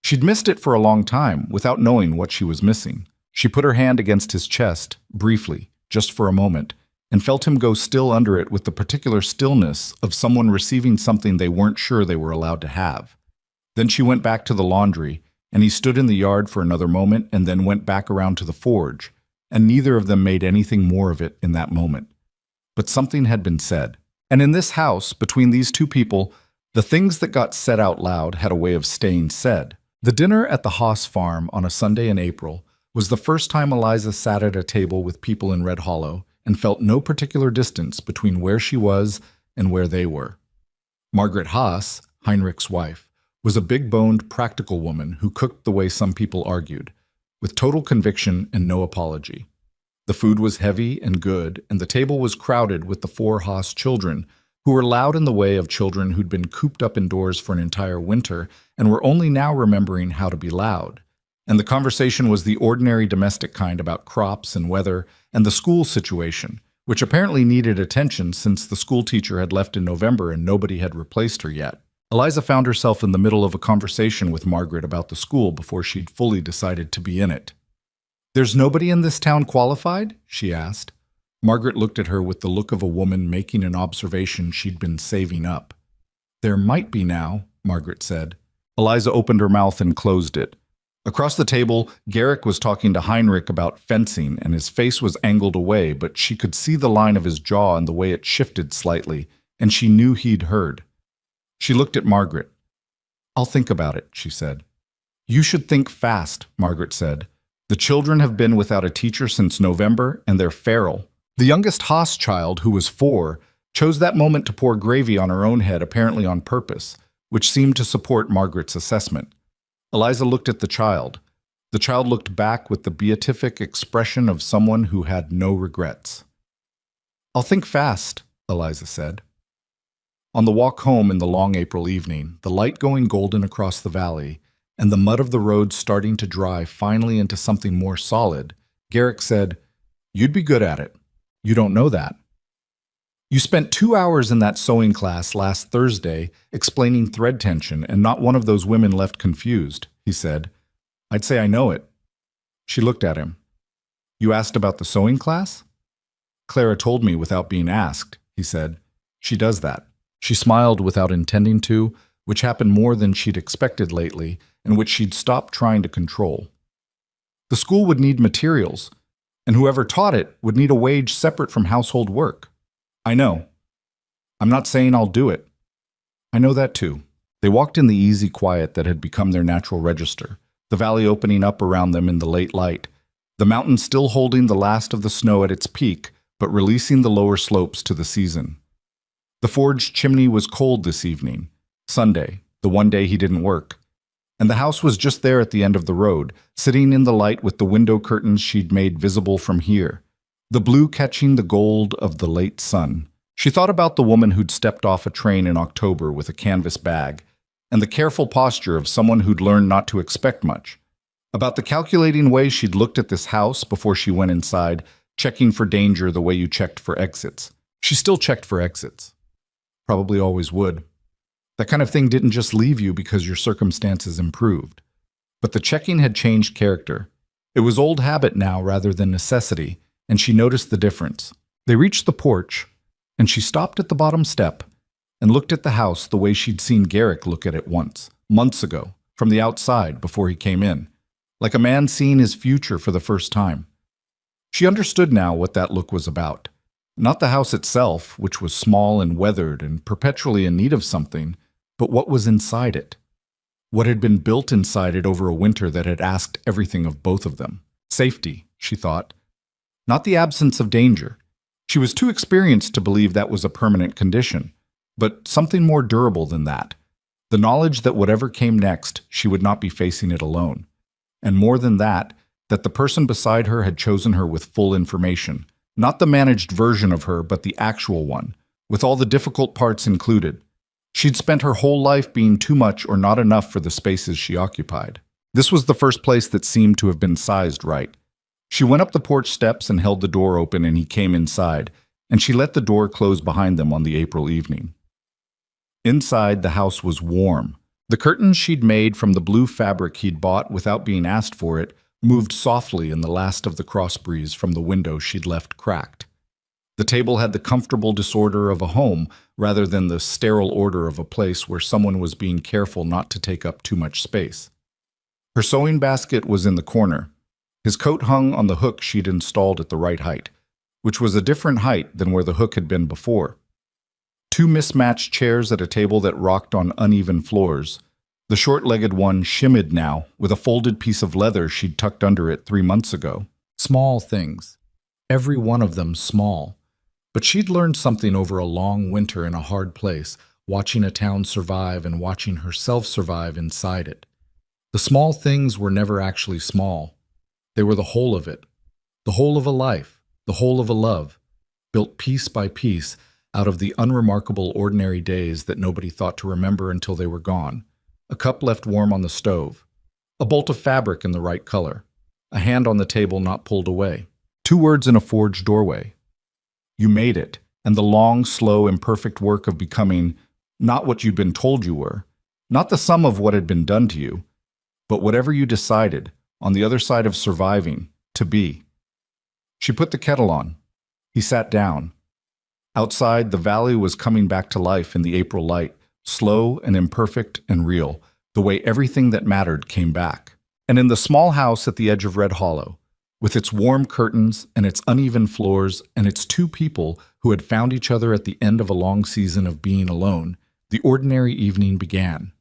She'd missed it for a long time without knowing what she was missing. She put her hand against his chest, briefly, just for a moment, and felt him go still under it with the particular stillness of someone receiving something they weren't sure they were allowed to have. Then she went back to the laundry, and he stood in the yard for another moment and then went back around to the forge, and neither of them made anything more of it in that moment. But something had been said. And in this house, between these two people, the things that got said out loud had a way of staying said. The dinner at the Haas farm on a Sunday in April was the first time Eliza sat at a table with people in Red Hollow and felt no particular distance between where she was and where they were. Margaret Haas, Heinrich's wife, was a big-boned, practical woman who cooked the way some people argued, with total conviction and no apology. The food was heavy and good, and the table was crowded with the 4 Haas children, who were loud in the way of children who'd been cooped up indoors for an entire winter and were only now remembering how to be loud. And the conversation was the ordinary domestic kind about crops and weather and the school situation, which apparently needed attention since the school teacher had left in November and nobody had replaced her yet. Eliza found herself in the middle of a conversation with Margaret about the school before she'd fully decided to be in it. "There's nobody in this town qualified?" she asked. Margaret looked at her with the look of a woman making an observation she'd been saving up. "There might be now," Margaret said. Eliza opened her mouth and closed it. Across the table, Garrick was talking to Heinrich about fencing, and his face was angled away, but she could see the line of his jaw and the way it shifted slightly, and she knew he'd heard. She looked at Margaret. "I'll think about it," she said. "You should think fast," Margaret said. "The children have been without a teacher since November, and they're feral." The youngest Haas child, who was 4, chose that moment to pour gravy on her own head, apparently on purpose, which seemed to support Margaret's assessment. Eliza looked at the child. The child looked back with the beatific expression of someone who had no regrets. "I'll think fast," Eliza said. On the walk home in the long April evening, the light going golden across the valley, and the mud of the road starting to dry finally into something more solid, Garrick said, "You'd be good at it. You don't know that. You spent 2 hours in that sewing class last Thursday explaining thread tension, and not one of those women left confused," he said. "I'd say I know it." She looked at him. "You asked about the sewing class?" "Clara told me without being asked," he said. "She does that." She smiled without intending to, which happened more than she'd expected lately, and which she'd stopped trying to control. The school would need materials, and whoever taught it would need a wage separate from household work. "I know. I'm not saying I'll do it." "I know that too." They walked in the easy quiet that had become their natural register, the valley opening up around them in the late light, the mountain still holding the last of the snow at its peak, but releasing the lower slopes to the season. The forge chimney was cold this evening, Sunday, the one day he didn't work, and the house was just there at the end of the road, sitting in the light with the window curtains she'd made visible from here, the blue catching the gold of the late sun. She thought about the woman who'd stepped off a train in October with a canvas bag, and the careful posture of someone who'd learned not to expect much, about the calculating way she'd looked at this house before she went inside, checking for danger the way you checked for exits. She still checked for exits. Probably always would. That kind of thing didn't just leave you because your circumstances improved. But the checking had changed character. It was old habit now rather than necessity, and she noticed the difference. They reached the porch, and she stopped at the bottom step and looked at the house the way she'd seen Garrick look at it once, months ago, from the outside before he came in, like a man seeing his future for the first time. She understood now what that look was about. Not the house itself, which was small and weathered and perpetually in need of something, but what was inside it. What had been built inside it over a winter that had asked everything of both of them. Safety, she thought. Not the absence of danger. She was too experienced to believe that was a permanent condition, but something more durable than that. The knowledge that whatever came next, she would not be facing it alone. And more than that the person beside her had chosen her with full information. Not the managed version of her, but the actual one, with all the difficult parts included. She'd spent her whole life being too much or not enough for the spaces she occupied. This was the first place that seemed to have been sized right. She went up the porch steps and held the door open, and he came inside, and she let the door close behind them on the April evening. Inside, the house was warm. The curtains she'd made from the blue fabric he'd bought without being asked for it moved softly in the last of the cross breeze from the window she'd left cracked. The table had the comfortable disorder of a home rather than the sterile order of a place where someone was being careful not to take up too much space. Her sewing basket was in the corner. His coat hung on the hook she'd installed at the right height, which was a different height than where the hook had been before. 2 mismatched chairs at a table that rocked on uneven floors. The short-legged one shimmied now, with a folded piece of leather she'd tucked under it 3 months ago. Small things. Every one of them small. But she'd learned something over a long winter in a hard place, watching a town survive and watching herself survive inside it. The small things were never actually small. They were the whole of it. The whole of a life. The whole of a love. Built piece by piece out of the unremarkable ordinary days that nobody thought to remember until they were gone. A cup left warm on the stove. A bolt of fabric in the right color. A hand on the table not pulled away. 2 words in a forged doorway. You made it, and the long, slow, imperfect work of becoming not what you'd been told you were, not the sum of what had been done to you, but whatever you decided, on the other side of surviving, to be. She put the kettle on. He sat down. Outside, the valley was coming back to life in the April light, slow and imperfect and real, the way everything that mattered came back. And in the small house at the edge of Red Hollow, with its warm curtains and its uneven floors and its 2 people who had found each other at the end of a long season of being alone, the ordinary evening began.